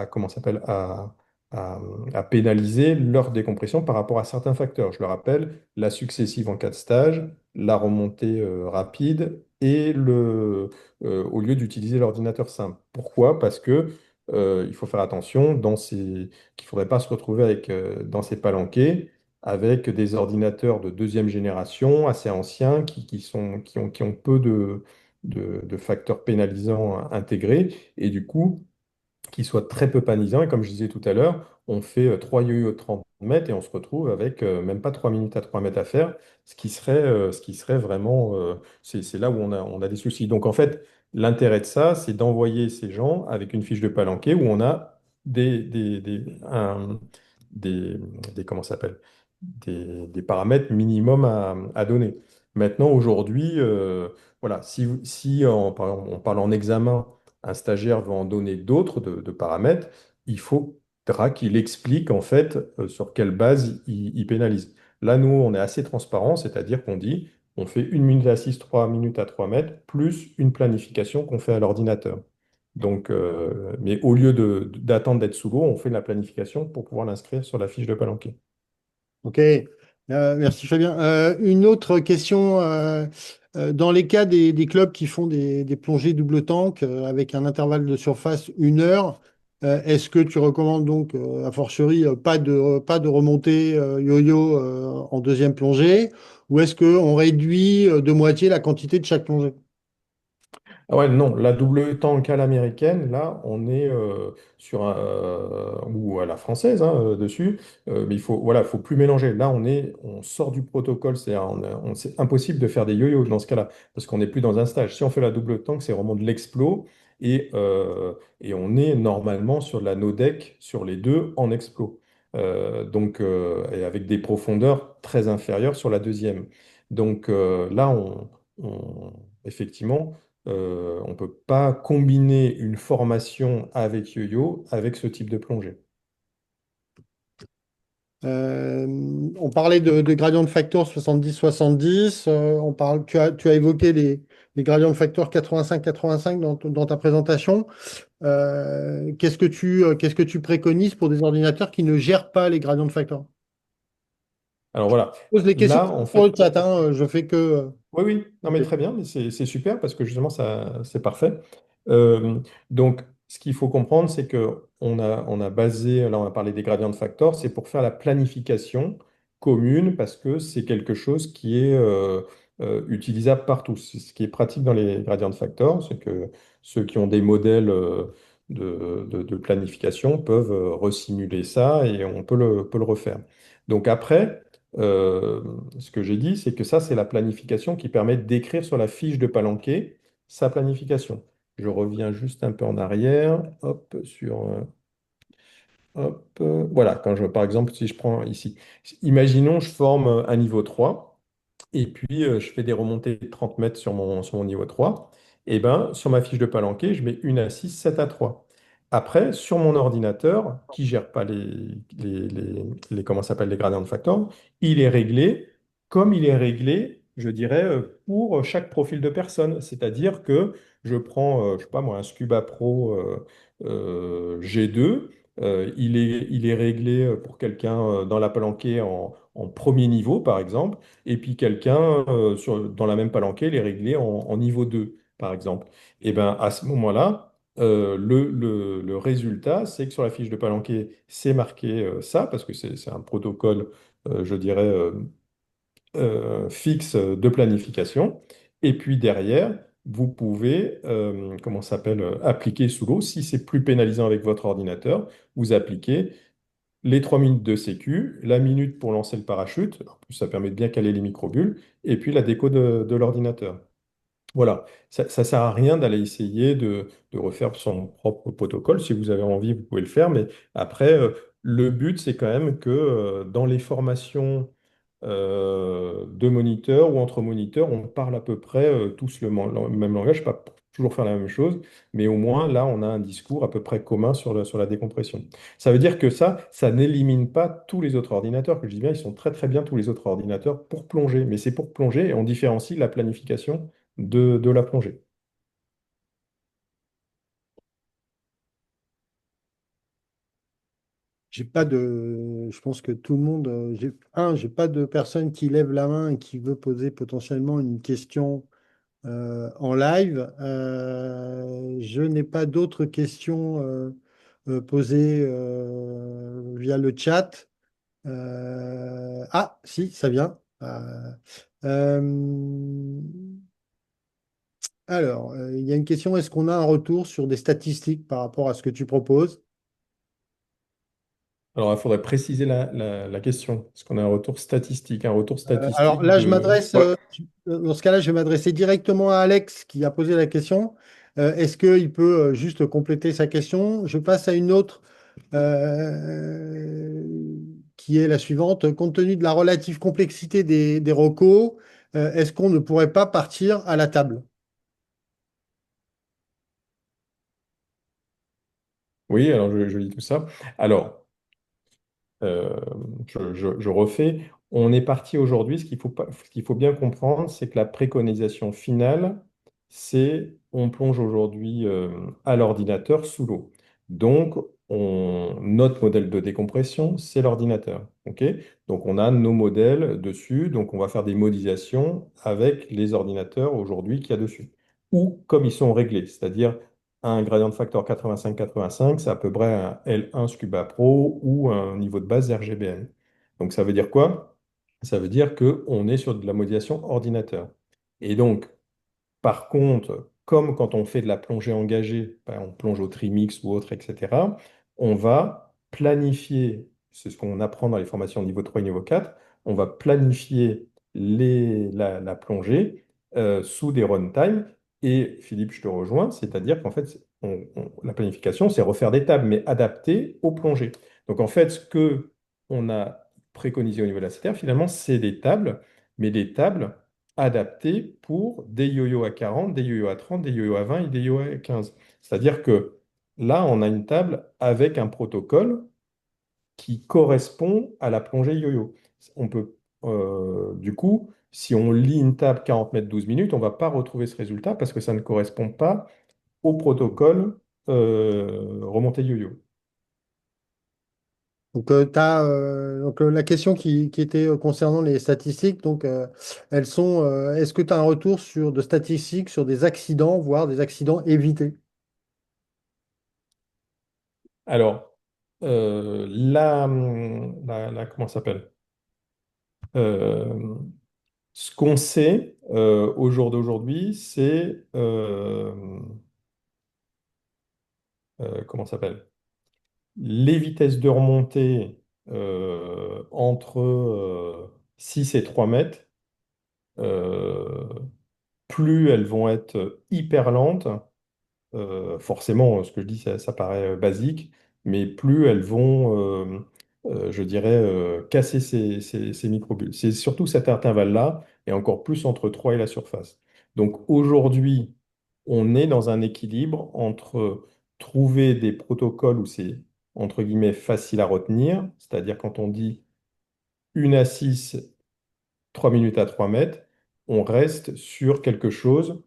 comment ça s'appelle, à- à pénaliser leur décompression par rapport à certains facteurs. Je le rappelle, la successive en cas de stage, la remontée rapide et au lieu d'utiliser l'ordinateur simple. Pourquoi? Parce que il faut faire attention qu'il ne faudrait pas se retrouver dans ces palanquets avec des ordinateurs de deuxième génération assez anciens qui ont peu de facteurs pénalisants intégrés et du coup qui soit très peu panisant. Et comme je disais tout à l'heure, on fait 3 yo-yo de 30 mètres et on se retrouve avec même pas 3 minutes à 3 mètres à faire, ce qui serait vraiment, c'est là où on a des soucis. Donc en fait, l'intérêt de ça, c'est d'envoyer ces gens avec une fiche de palanquet où on a des, comment ça s'appelle? Des paramètres minimums à donner. Maintenant, aujourd'hui, voilà, par exemple, on parle en examen, un stagiaire va en donner d'autres de paramètres, il faudra qu'il explique en fait sur quelle base il pénalise. Là, nous, on est assez transparent, c'est-à-dire qu'on dit on fait 1 minute à 6, 3 minutes à 3 mètres, plus une planification qu'on fait à l'ordinateur. Donc, mais au lieu d'attendre d'être sous l'eau, on fait de la planification pour pouvoir l'inscrire sur la fiche de Palanquet. Ok. Merci Fabien. Une autre question. Dans les cas des clubs qui font des plongées double tank avec un intervalle de surface 1 heure, est-ce que tu recommandes donc, a fortiori, pas de remontée yo-yo en deuxième plongée, ou est-ce qu'on réduit de moitié la quantité de chaque plongée? Ah ouais, non, la double tank à l'américaine, là, on est ou à la française dessus, mais voilà, faut plus mélanger. Là, on sort du protocole, c'est impossible de faire des yo-yo dans ce cas-là, parce qu'on n'est plus dans un stage. Si on fait la double tank, c'est vraiment de l'explo, et on est normalement sur la no deck sur les deux en explo. Donc, et avec des profondeurs très inférieures sur la deuxième. Donc là, effectivement. On ne peut pas combiner une formation avec yo-yo avec ce type de plongée. Euh, on parlait de gradient de facteur 70-70. Tu as évoqué les gradients de facteur 85-85 dans ta présentation. Qu'est-ce que tu préconises pour des ordinateurs qui ne gèrent pas les gradients de facteur? Alors voilà, Je pose les questions là, en pour le fait, chat, hein, je fais que. oui, oui, non mais très bien, mais c'est super parce que justement, ça, c'est parfait. Euh, donc, ce qu'il faut comprendre, c'est que on a basé, là, on a parlé des gradients de facteurs, c'est pour faire la planification commune parce que c'est quelque chose qui est utilisable partout. C'est ce qui est pratique dans les gradients de facteurs, c'est que ceux qui ont des modèles de planification peuvent resimuler ça et on peut le refaire. Donc après, euh, ce que j'ai dit, c'est que ça, c'est la planification qui permet d'écrire sur la fiche de Palanquet sa planification. Je reviens juste un peu en arrière, hop, voilà, par exemple, si je prends ici, imaginons, je forme un niveau 3 et puis je fais des remontées de 30 mètres sur mon niveau 3. Et ben, sur ma fiche de Palanquet, je mets 1 à 6, 7 à 3. Après, sur mon ordinateur, qui gère pas comment ça s'appelle, les gradient de facteurs, il est réglé comme il est réglé, je dirais, pour chaque profil de personne. C'est-à-dire que je prends, je sais pas moi, un Scuba Pro G2, il est réglé pour quelqu'un dans la palanquée en premier niveau, par exemple, et puis quelqu'un dans la même palanquée, il est réglé en niveau 2, par exemple. Et bien, à ce moment-là, le résultat, c'est que sur la fiche de Palanquet, c'est marqué ça, parce que c'est un protocole, je dirais, fixe de planification. Et puis derrière, vous pouvez, comment ça s'appelle, appliquer sous l'eau. Si c'est plus pénalisant avec votre ordinateur, vous appliquez les 3 minutes de sécu, la minute pour lancer le parachute, en plus ça permet de bien caler les microbules, et puis la déco de l'ordinateur. Voilà, ça ne sert à rien d'aller essayer de refaire son propre protocole. Si vous avez envie, vous pouvez le faire. Mais après, le but, c'est quand même que dans les formations de moniteurs ou entre moniteurs, on parle à peu près tous le même langage, pas pour toujours faire la même chose, mais au moins là, on a un discours à peu près commun sur la décompression. Ça veut dire que ça n'élimine pas tous les autres ordinateurs, que je dis bien, ils sont très très bien tous les autres ordinateurs pour plonger, mais c'est pour plonger et on différencie la planification de la plongée. J'ai pas je pense que tout le monde, j'ai pas de personne qui lève la main et qui veut poser potentiellement une question en live. Je n'ai pas d'autres questions posées via le chat. Ah, si, ça vient. Euh, il y a une question, est-ce qu'on a un retour sur des statistiques par rapport à ce que tu proposes? Alors, il faudrait préciser la question. Est-ce qu'on a un retour statistique? Un retour Alors statistique là, de... Ouais. dans ce cas-là, je vais m'adresser directement à Alex qui a posé la question. Est-ce qu'il peut juste compléter sa question? Je passe à une autre euh, qui est la suivante. Compte tenu de la relative complexité des recos, est-ce qu'on ne pourrait pas partir à la table? Oui, alors je lis tout ça. Alors, Euh, je refais. On est parti aujourd'hui. Ce qu'il faut bien comprendre, c'est que la préconisation finale, c'est on plonge aujourd'hui à l'ordinateur sous l'eau. Donc, notre modèle de décompression, c'est l'ordinateur. OK? Donc, on a nos modèles dessus. Donc, on va faire des modélisations avec les ordinateurs aujourd'hui qu'il y a dessus. Ou comme ils sont réglés, c'est-à-dire un gradient de facteur 85-85, c'est à peu près un L1 Scuba Pro ou un niveau de base RGBN. Donc ça veut dire quoi? Ça veut dire qu'on est sur de la modélisation ordinateur. Et donc, par contre, comme quand on fait de la plongée engagée, on plonge au trimix ou autre, etc., on va planifier, c'est ce qu'on apprend dans les formations niveau 3 et niveau 4, on va planifier la plongée sous des runtime. Et Philippe, je te rejoins, c'est-à-dire qu'en fait, la planification, c'est refaire des tables, mais adaptées aux plongées. Donc en fait, ce que on a préconisé au niveau de la CTR, finalement, c'est des tables, mais des tables adapté pour des yo-yo à 40, des yo-yo à 30, des yo-yo à 20 et des yo-yo à 15. C'est-à-dire que là, on a une table avec un protocole qui correspond à la plongée yo-yo. On peut, du coup, si on lit une table 40 mètres 12 minutes, on ne va pas retrouver ce résultat parce que ça ne correspond pas au protocole remontée yo-yo. Donc, la question qui était concernant les statistiques, donc, elles sont, est-ce que tu as un retour de statistiques sur des accidents, voire des accidents évités? Alors, comment ça s'appelle? Euh, Ce qu'on sait au jour d'aujourd'hui, c'est comment ça s'appelle? Les vitesses de remontée entre 6 et 3 mètres, euh, plus elles vont être hyper lentes, forcément, ce que je dis, ça paraît basique, mais plus elles vont, je dirais, casser ces microbules. C'est surtout cet intervalle-là, et encore plus entre 3 et la surface. Donc aujourd'hui, on est dans un équilibre entre trouver des protocoles où c'est, entre guillemets, facile à retenir, c'est-à-dire quand on dit une à 6 3 minutes à 3 mètres, on reste sur quelque chose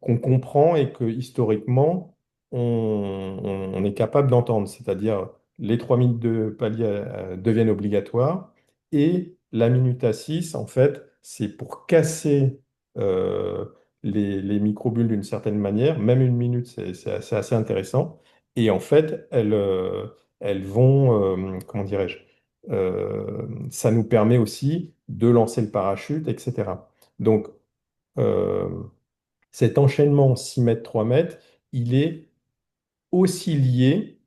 qu'on comprend et que historiquement, on est capable d'entendre. C'est-à-dire les 3 minutes de palier deviennent obligatoires et la minute à 6 en fait, c'est pour casser euh, les microbules d'une certaine manière. Même une minute, c'est assez intéressant. Et en fait, elles vont, comment dirais-je, ça nous permet aussi de lancer le parachute, etc. Donc, euh, cet enchaînement 6 mètres, 3 mètres, il est aussi lié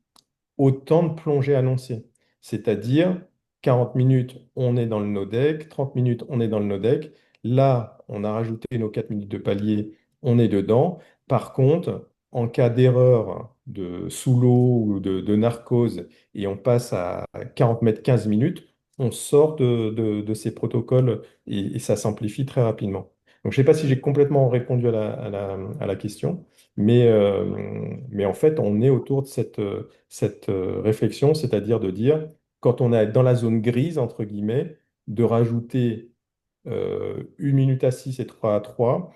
au temps de plongée annoncé. C'est-à-dire 40 minutes, on est dans le no-deck, 30 minutes, on est dans le no-deck. Là, on a rajouté nos 4 minutes de palier, on est dedans. Par contre, en cas d'erreur de sous l'eau ou de narcose et on passe à 40 mètres, 15 minutes, on sort de ces protocoles et ça s'amplifie très rapidement. Donc, je ne sais pas si j'ai complètement répondu à la question, mais en fait, on est autour de cette réflexion, c'est-à-dire de dire, quand on est dans la zone grise, entre guillemets, de rajouter 1 minute à 6 et 3 à 3,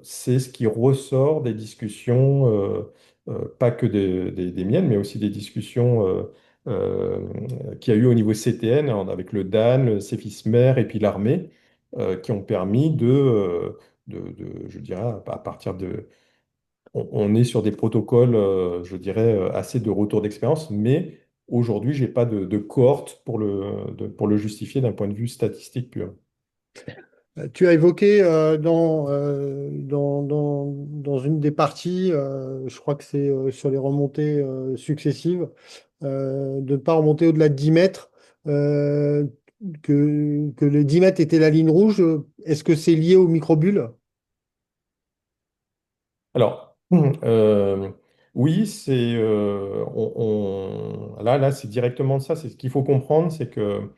c'est ce qui ressort des discussions, pas que des miennes, mais aussi des discussions qu'il y a eu au niveau CTN, avec le DAN, le Cefismer et puis l'armée, qui ont permis je dirais, à partir de on est sur des protocoles, je dirais, assez de retour d'expérience, mais aujourd'hui, j'ai pas de cohorte pour le justifier d'un point de vue statistique pur. Tu as évoqué dans une des parties, je crois que c'est sur les remontées successives, de ne pas remonter au-delà de 10 mètres, euh, que les 10 mètres étaient la ligne rouge. Est-ce que c'est lié aux microbules? Alors, oui, là, c'est directement ça. C'est ce qu'il faut comprendre, c'est que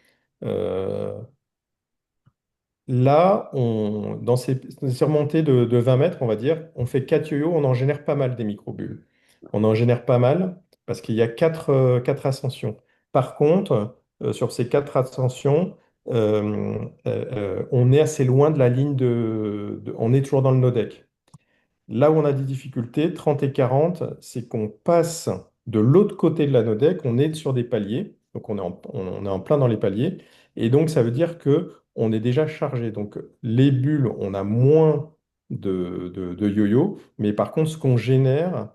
euh, là, dans ces remontées de 20 mètres, on va dire, on fait 4 yo-yo, on en génère pas mal des microbules. On en génère pas mal parce qu'il y a quatre ascensions. Par contre, sur ces 4 ascensions, on est assez loin de la ligne on est toujours dans le no-deck. Là où on a des difficultés, 30 et 40, c'est qu'on passe de l'autre côté de l'anodec, on est sur des paliers, donc on est en plein dans les paliers, et donc ça veut dire que on est déjà chargé. Donc les bulles, on a moins de yo-yo, mais par contre, ce qu'on génère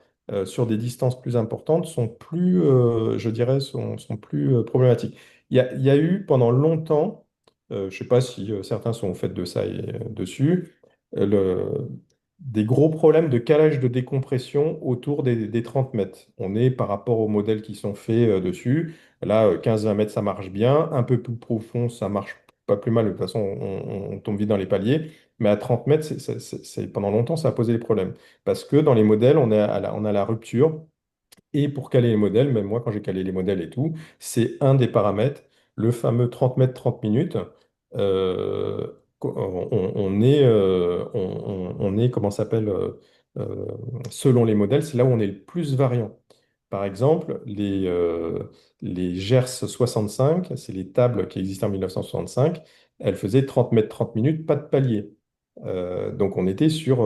sur des distances plus importantes sont plus, je dirais, sont plus problématiques. Il y a eu pendant longtemps, je ne sais pas si certains sont au fait de ça dessus, le, des gros problèmes de calage de décompression autour des 30 mètres. On est par rapport aux modèles qui sont faits dessus. Là, 15-20 mètres, ça marche bien. Un peu plus profond, ça marche pas plus mal. De toute façon, on tombe vite dans les paliers. Mais à 30 mètres, pendant longtemps, ça a posé des problèmes. Parce que dans les modèles, on a la rupture. Et pour caler les modèles, même moi, quand j'ai calé les modèles et tout, c'est un des paramètres, le fameux 30 mètres, 30 minutes. euh, on est, comment ça s'appelle, euh, selon les modèles, c'est là où on est le plus variant. Par exemple, les GERS 65, c'est les tables qui existaient en 1965, elles faisaient 30 mètres, 30 minutes, pas de palier. Donc on était sur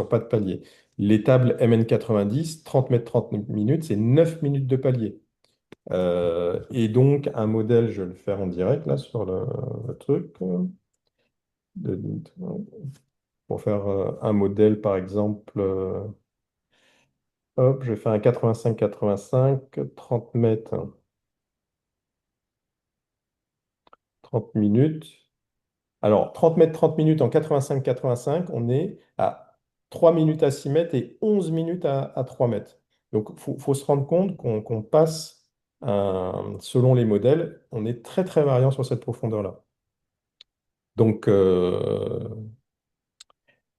pas de palier. Les tables MN90, 30 mètres 30 minutes, c'est 9 minutes de palier. Et donc, un modèle, je vais le faire en direct là sur le truc. de- pour faire un modèle, par exemple, hop, je vais faire un 85-85, 30 mètres, 30 minutes. Alors, 30 mètres, 30 minutes en 85-85, on est à 3 minutes à 6 mètres et 11 minutes à 3 mètres. Donc, faut se rendre compte qu'on passe, selon les modèles, on est très, très variant sur cette profondeur-là. Donc,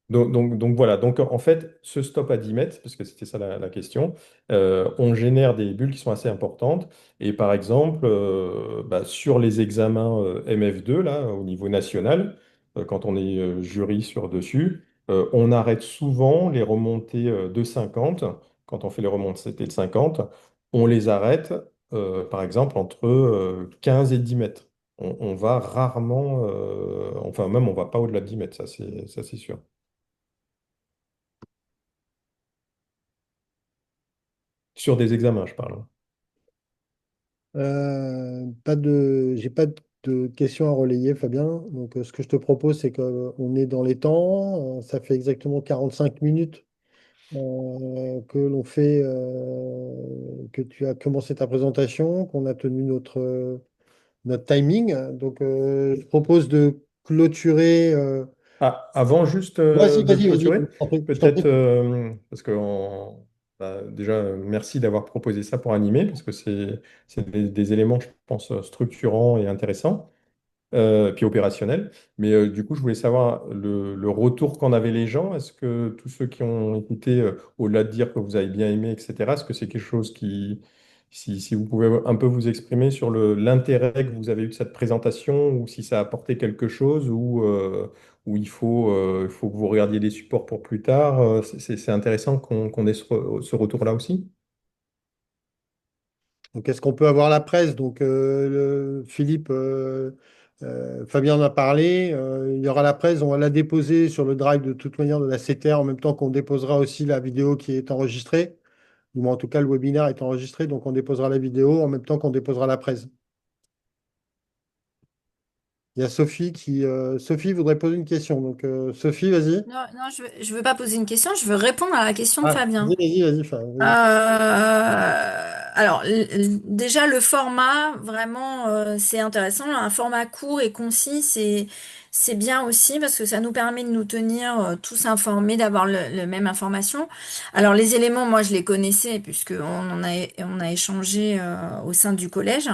donc voilà, donc en fait, ce stop à 10 mètres, parce que c'était ça la question, on génère des bulles qui sont assez importantes. Et par exemple, sur les examens MF2, là, au niveau national, quand on est jury sur dessus, on arrête souvent les remontées de 50 quand on fait les remontes, c'était de 50, on les arrête, par exemple, entre 15 et 10 mètres. On va rarement, enfin même on va pas au-delà de 10 mètres, ça c'est sûr. Sur des examens, je parle. J'ai pas de questions à relayer, Fabien. Donc, ce que je te propose, c'est qu'on est dans les temps. Ça fait exactement 45 minutes que tu as commencé ta présentation, qu'on a tenu notre timing. Donc, je propose de clôturer. Ah, avant juste Vas-y, de vas-y, vas-y. clôturer, Je t'en peut-être, prie. parce que bah, déjà, merci d'avoir proposé ça pour animer, parce que c'est des éléments, je pense, structurants et intéressants. Puis opérationnel. Mais du coup, je voulais savoir le retour qu'en avaient les gens. Est-ce que tous ceux qui ont écouté, au-delà de dire que vous avez bien aimé, etc., est-ce que c'est quelque chose qui, si vous pouvez un peu vous exprimer sur l'intérêt que vous avez eu de cette présentation, ou si ça a apporté quelque chose, ou il faut que vous regardiez les supports pour plus tard, c'est intéressant qu'on ait ce retour-là aussi. Donc, est-ce qu'on peut avoir la presse? Donc, Philippe, Fabien en a parlé. Il y aura la presse. On va la déposer sur le drive de toute manière de la CTR en même temps qu'on déposera aussi la vidéo qui est enregistrée. Ou en tout cas, le webinaire est enregistré. Donc, on déposera la vidéo en même temps qu'on déposera la presse. Il y a Sophie voudrait poser une question. Donc, Sophie, vas-y. Non, non, je veux pas poser une question, je veux répondre à la question de Ah, Fabien. vas-y. Vas-y. Alors, déjà, le format, vraiment, c'est intéressant. Un format court et concis, c'est bien aussi parce que ça nous permet de nous tenir tous informés, d'avoir le même information. Alors, les éléments, moi, je les connaissais puisque on a échangé au sein du collège.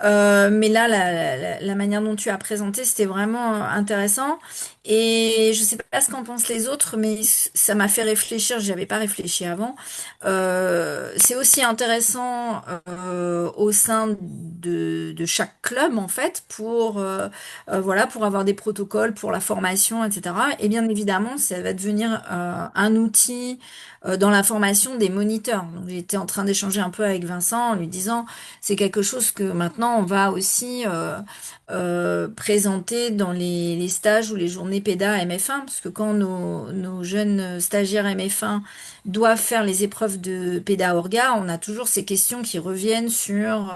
Mais là, la manière dont tu as présenté, c'était vraiment intéressant. Et je sais pas ce qu'en pensent les autres, mais ça m'a fait réfléchir. J'y avais pas réfléchi avant. C'est aussi intéressant au sein de chaque club en fait voilà pour avoir des protocoles pour la formation, etc. Et bien évidemment, ça va devenir un outil dans la formation des moniteurs. Donc j'étais en train d'échanger un peu avec Vincent en lui disant c'est quelque chose que maintenant on va aussi présenter dans les stages ou les journées PEDA MF1, parce que quand nos jeunes stagiaires MF1 doivent faire les épreuves de PEDA Orga, on a toujours ces questions qui reviennent sur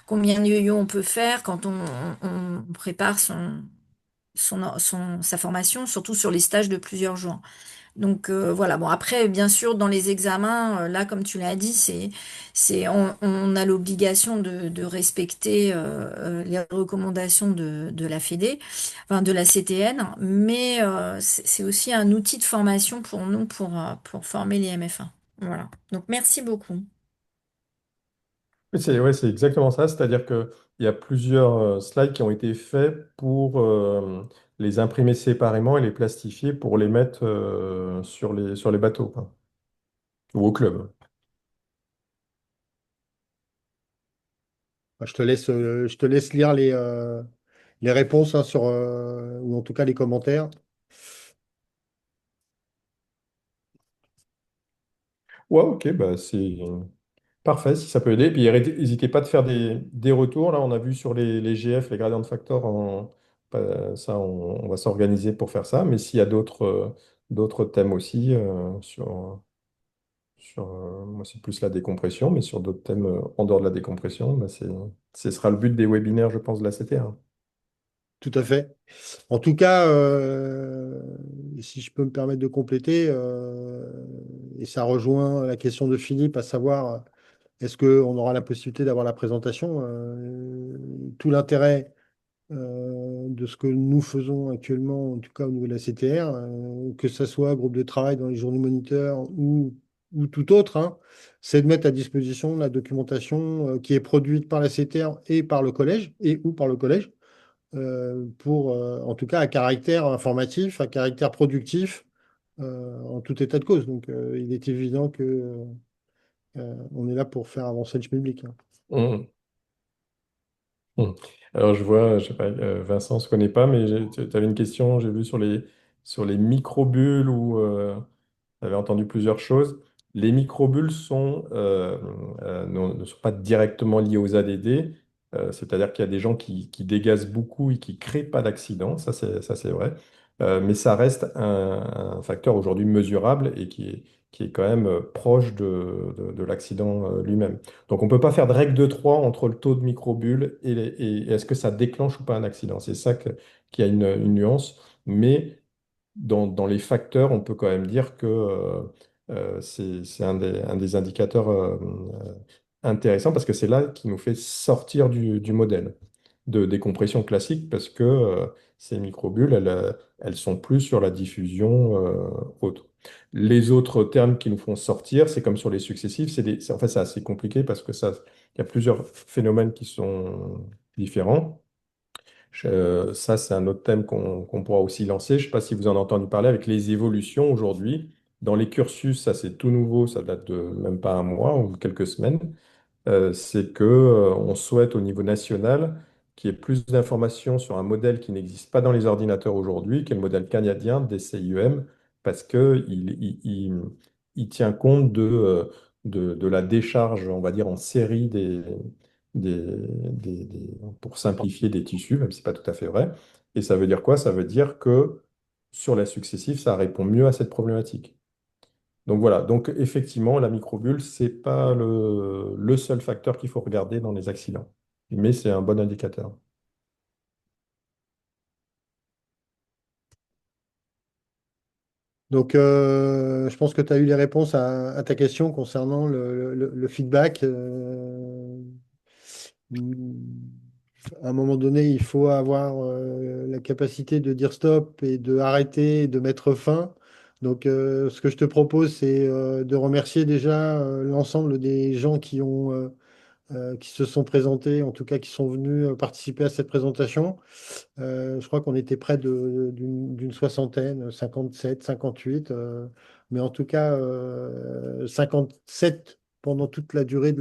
combien de yo-yo on peut faire quand on prépare sa formation, surtout sur les stages de plusieurs jours. Donc voilà, bon après bien sûr dans les examens, là comme tu l'as dit, on a l'obligation de respecter les recommandations de la Fédé, enfin de la CTN, mais c'est aussi un outil de formation pour nous pour former les MF1. Voilà. Donc merci beaucoup. Oui, ouais, c'est exactement ça. C'est-à-dire qu'il y a plusieurs slides qui ont été faits pour les imprimer séparément et les plastifier pour les mettre sur les bateaux, quoi, ou au club. Je te laisse lire les réponses hein, ou en tout cas les commentaires. Ouais, ok, bah c'est parfait si ça peut aider. Et puis n'hésitez pas de faire des retours. Là, on a vu sur les GF, les gradient factors, ça, on va s'organiser pour faire ça. Mais s'il y a d'autres thèmes aussi moi, c'est plus la décompression, mais sur d'autres thèmes en dehors de la décompression, bah, ce sera le but des webinaires, je pense, de la CTA. Tout à fait. En tout cas, si je peux me permettre de compléter, et ça rejoint la question de Philippe, à savoir, est-ce qu'on aura la possibilité d'avoir la présentation? Tout l'intérêt de ce que nous faisons actuellement, en tout cas au niveau de la CTR, que ce soit groupe de travail dans les journées moniteurs ou tout autre, hein, c'est de mettre à disposition la documentation qui est produite par la CTR et par le collège, et ou par le collège en tout cas, à caractère informatif, à caractère productif, en tout état de cause. Donc, il est évident que on est là pour faire avancer le public. Hein. Mmh. Mmh. Alors, je vois, je sais pas, Vincent ne se connaît pas, mais tu avais une question, j'ai vu sur les microbules où tu avais entendu plusieurs choses. Les microbules ne sont pas directement liées aux ADD, c'est-à-dire qu'il y a des gens qui dégazent beaucoup et qui ne créent pas d'accident, ça c'est vrai. Mais ça reste un facteur aujourd'hui mesurable et qui est quand même proche de l'accident lui-même. Donc on ne peut pas faire de règle de 3 entre le taux de microbules et est-ce que ça déclenche ou pas un accident. C'est ça qui a une nuance. Mais dans les facteurs, on peut quand même dire que c'est un des indicateurs intéressants parce que c'est là qui nous fait sortir du modèle de décompression classique parce que ces microbules, elles sont plus sur la diffusion autre. Les autres termes qui nous font sortir, c'est comme sur les successifs, en fait, c'est assez compliqué parce que il y a plusieurs phénomènes qui sont différents. Ça, c'est un autre thème qu'on pourra aussi lancer. Je ne sais pas si vous en avez entendu parler avec les évolutions aujourd'hui. Dans les cursus, ça c'est tout nouveau, ça date de même pas un mois ou quelques semaines. C'est que, on souhaite au niveau national qu'il y ait plus d'informations sur un modèle qui n'existe pas dans les ordinateurs aujourd'hui, qui est le modèle canadien des CIEM, parce qu'il tient compte de la décharge, on va dire, en série pour simplifier des tissus, même si ce n'est pas tout à fait vrai. Et ça veut dire quoi? Ça veut dire que sur la successive, ça répond mieux à cette problématique. Donc voilà, donc effectivement, la microbulle, c'est pas le seul facteur qu'il faut regarder dans les accidents, mais c'est un bon indicateur. Donc, je pense que tu as eu les réponses à ta question concernant le feedback. À un moment donné, il faut avoir la capacité de dire stop et de arrêter et de mettre fin. Donc, ce que je te propose, c'est de remercier déjà l'ensemble des gens qui se sont présentés, en tout cas qui sont venus participer à cette présentation. Je crois qu'on était près d'une soixantaine, 57, 58, mais en tout cas 57 pendant toute la durée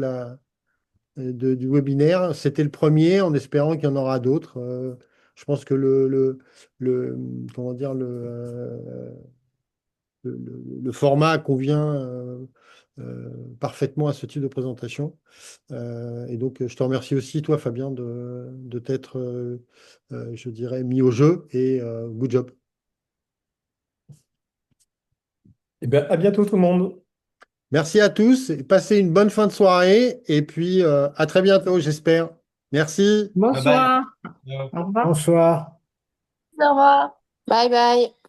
du webinaire. C'était le premier, en espérant qu'il y en aura d'autres. Je pense que le- comment dire, le format convient parfaitement à ce type de présentation. Et donc, je te remercie aussi, toi, Fabien, de t'être, je dirais, mis au jeu et good job. Eh bien, à bientôt tout le monde. Merci à tous et passez une bonne fin de soirée et puis à très bientôt, j'espère. Merci. Bye bye. Bonsoir. Ciao. Au revoir. Bonsoir. Au revoir. Bye bye.